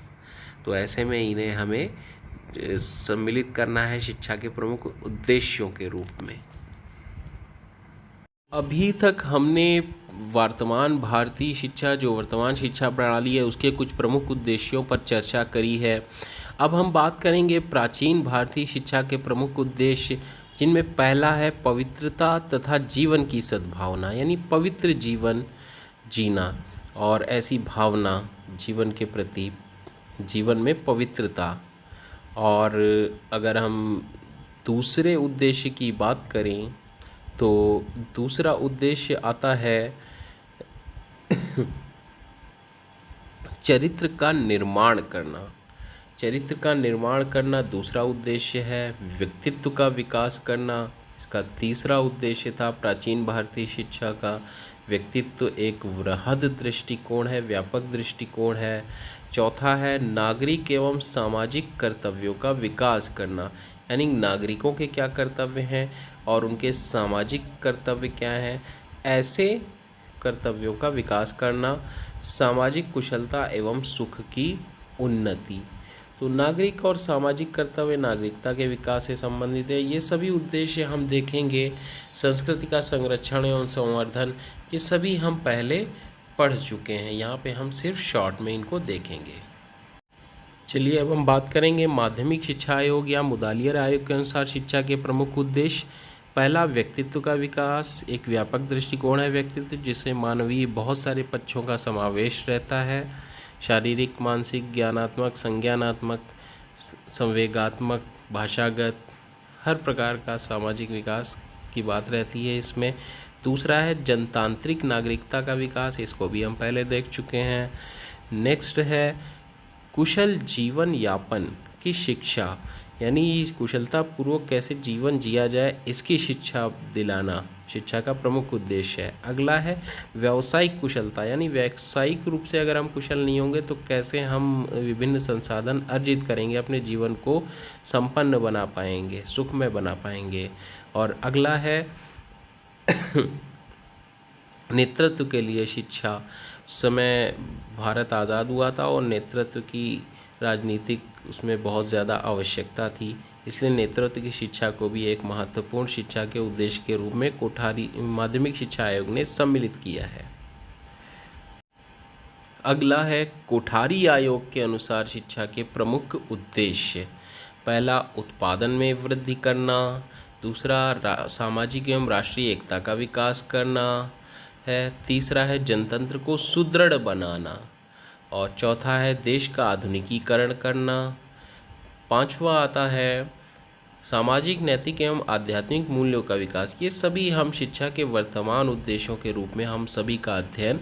तो ऐसे में इन्हें हमें सम्मिलित करना है शिक्षा के प्रमुख उद्देश्यों के रूप में। अभी तक हमने वर्तमान भारतीय शिक्षा, जो वर्तमान शिक्षा प्रणाली है, उसके कुछ प्रमुख उद्देश्यों पर चर्चा करी है। अब हम बात करेंगे प्राचीन भारतीय शिक्षा के प्रमुख उद्देश्य, जिनमें पहला है पवित्रता तथा जीवन की सद्भावना, यानी पवित्र जीवन जीना और ऐसी भावना जीवन के प्रति, जीवन में पवित्रता। और अगर हम दूसरे उद्देश्य की बात करें तो दूसरा उद्देश्य आता है चरित्र का निर्माण करना। चरित्र का निर्माण करना दूसरा उद्देश्य है। व्यक्तित्व का विकास करना इसका तीसरा उद्देश्य था प्राचीन भारतीय शिक्षा का। व्यक्तित्व एक वृहद दृष्टिकोण है, व्यापक दृष्टिकोण है। चौथा है नागरिक एवं सामाजिक कर्तव्यों का विकास करना, यानी नागरिकों के क्या कर्तव्य हैं और उनके सामाजिक कर्तव्य क्या हैं, ऐसे कर्तव्यों का विकास करना। सामाजिक कुशलता एवं सुख की उन्नति। तो नागरिक और सामाजिक कर्तव्य नागरिकता के विकास से संबंधित है। ये सभी उद्देश्य हम देखेंगे। संस्कृति का संरक्षण एवं संवर्धन, ये सभी हम पहले पढ़ चुके हैं, यहाँ पे हम सिर्फ शॉर्ट में इनको देखेंगे। चलिए अब हम बात करेंगे माध्यमिक शिक्षा आयोग या मुदालियर आयोग के अनुसार शिक्षा के प्रमुख उद्देश्य। पहला, व्यक्तित्व का विकास। एक व्यापक दृष्टिकोण है व्यक्तित्व, जिसमें मानवीय बहुत सारे पक्षों का समावेश रहता है। शारीरिक, मानसिक, ज्ञानात्मक, संज्ञानात्मक, संवेगात्मक, भाषागत, हर प्रकार का सामाजिक विकास की बात रहती है इसमें। दूसरा है जनतांत्रिक नागरिकता का विकास, इसको भी हम पहले देख चुके हैं। नेक्स्ट है कुशल जीवन यापन की शिक्षा, यानी कुशलतापूर्वक कैसे जीवन जिया जाए इसकी शिक्षा दिलाना शिक्षा का प्रमुख उद्देश्य है। अगला है व्यावसायिक कुशलता, यानी व्यावसायिक रूप से अगर हम कुशल नहीं होंगे तो कैसे हम विभिन्न संसाधन अर्जित करेंगे, अपने जीवन को संपन्न बना पाएंगे, सुखमय बना पाएंगे। और अगला है नेतृत्व के लिए शिक्षा। समय भारत आज़ाद हुआ था और नेतृत्व की राजनीतिक उसमें बहुत ज़्यादा आवश्यकता थी, इसलिए नेतृत्व की शिक्षा को भी एक महत्वपूर्ण शिक्षा के उद्देश्य के रूप में कोठारी माध्यमिक शिक्षा आयोग ने सम्मिलित किया है। अगला है कोठारी आयोग के अनुसार शिक्षा के प्रमुख उद्देश्य। पहला, उत्पादन में वृद्धि करना। दूसरा, सामाजिक एवं राष्ट्रीय एकता का विकास करना है। तीसरा है जनतंत्र को सुदृढ़ बनाना। और चौथा है देश का आधुनिकीकरण करना। पांचवा आता है सामाजिक, नैतिक एवं आध्यात्मिक मूल्यों का विकास। ये सभी हम शिक्षा के वर्तमान उद्देश्यों के रूप में हम सभी का अध्ययन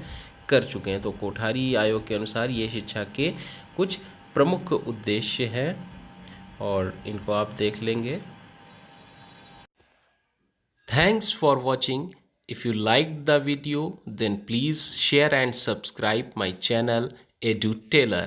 कर चुके हैं। तो कोठारी आयोग के अनुसार ये शिक्षा के कुछ प्रमुख उद्देश्य हैं और इनको आप देख लेंगे। Thanks for watching. If you liked the video, then please share and subscribe my channel EduTailor.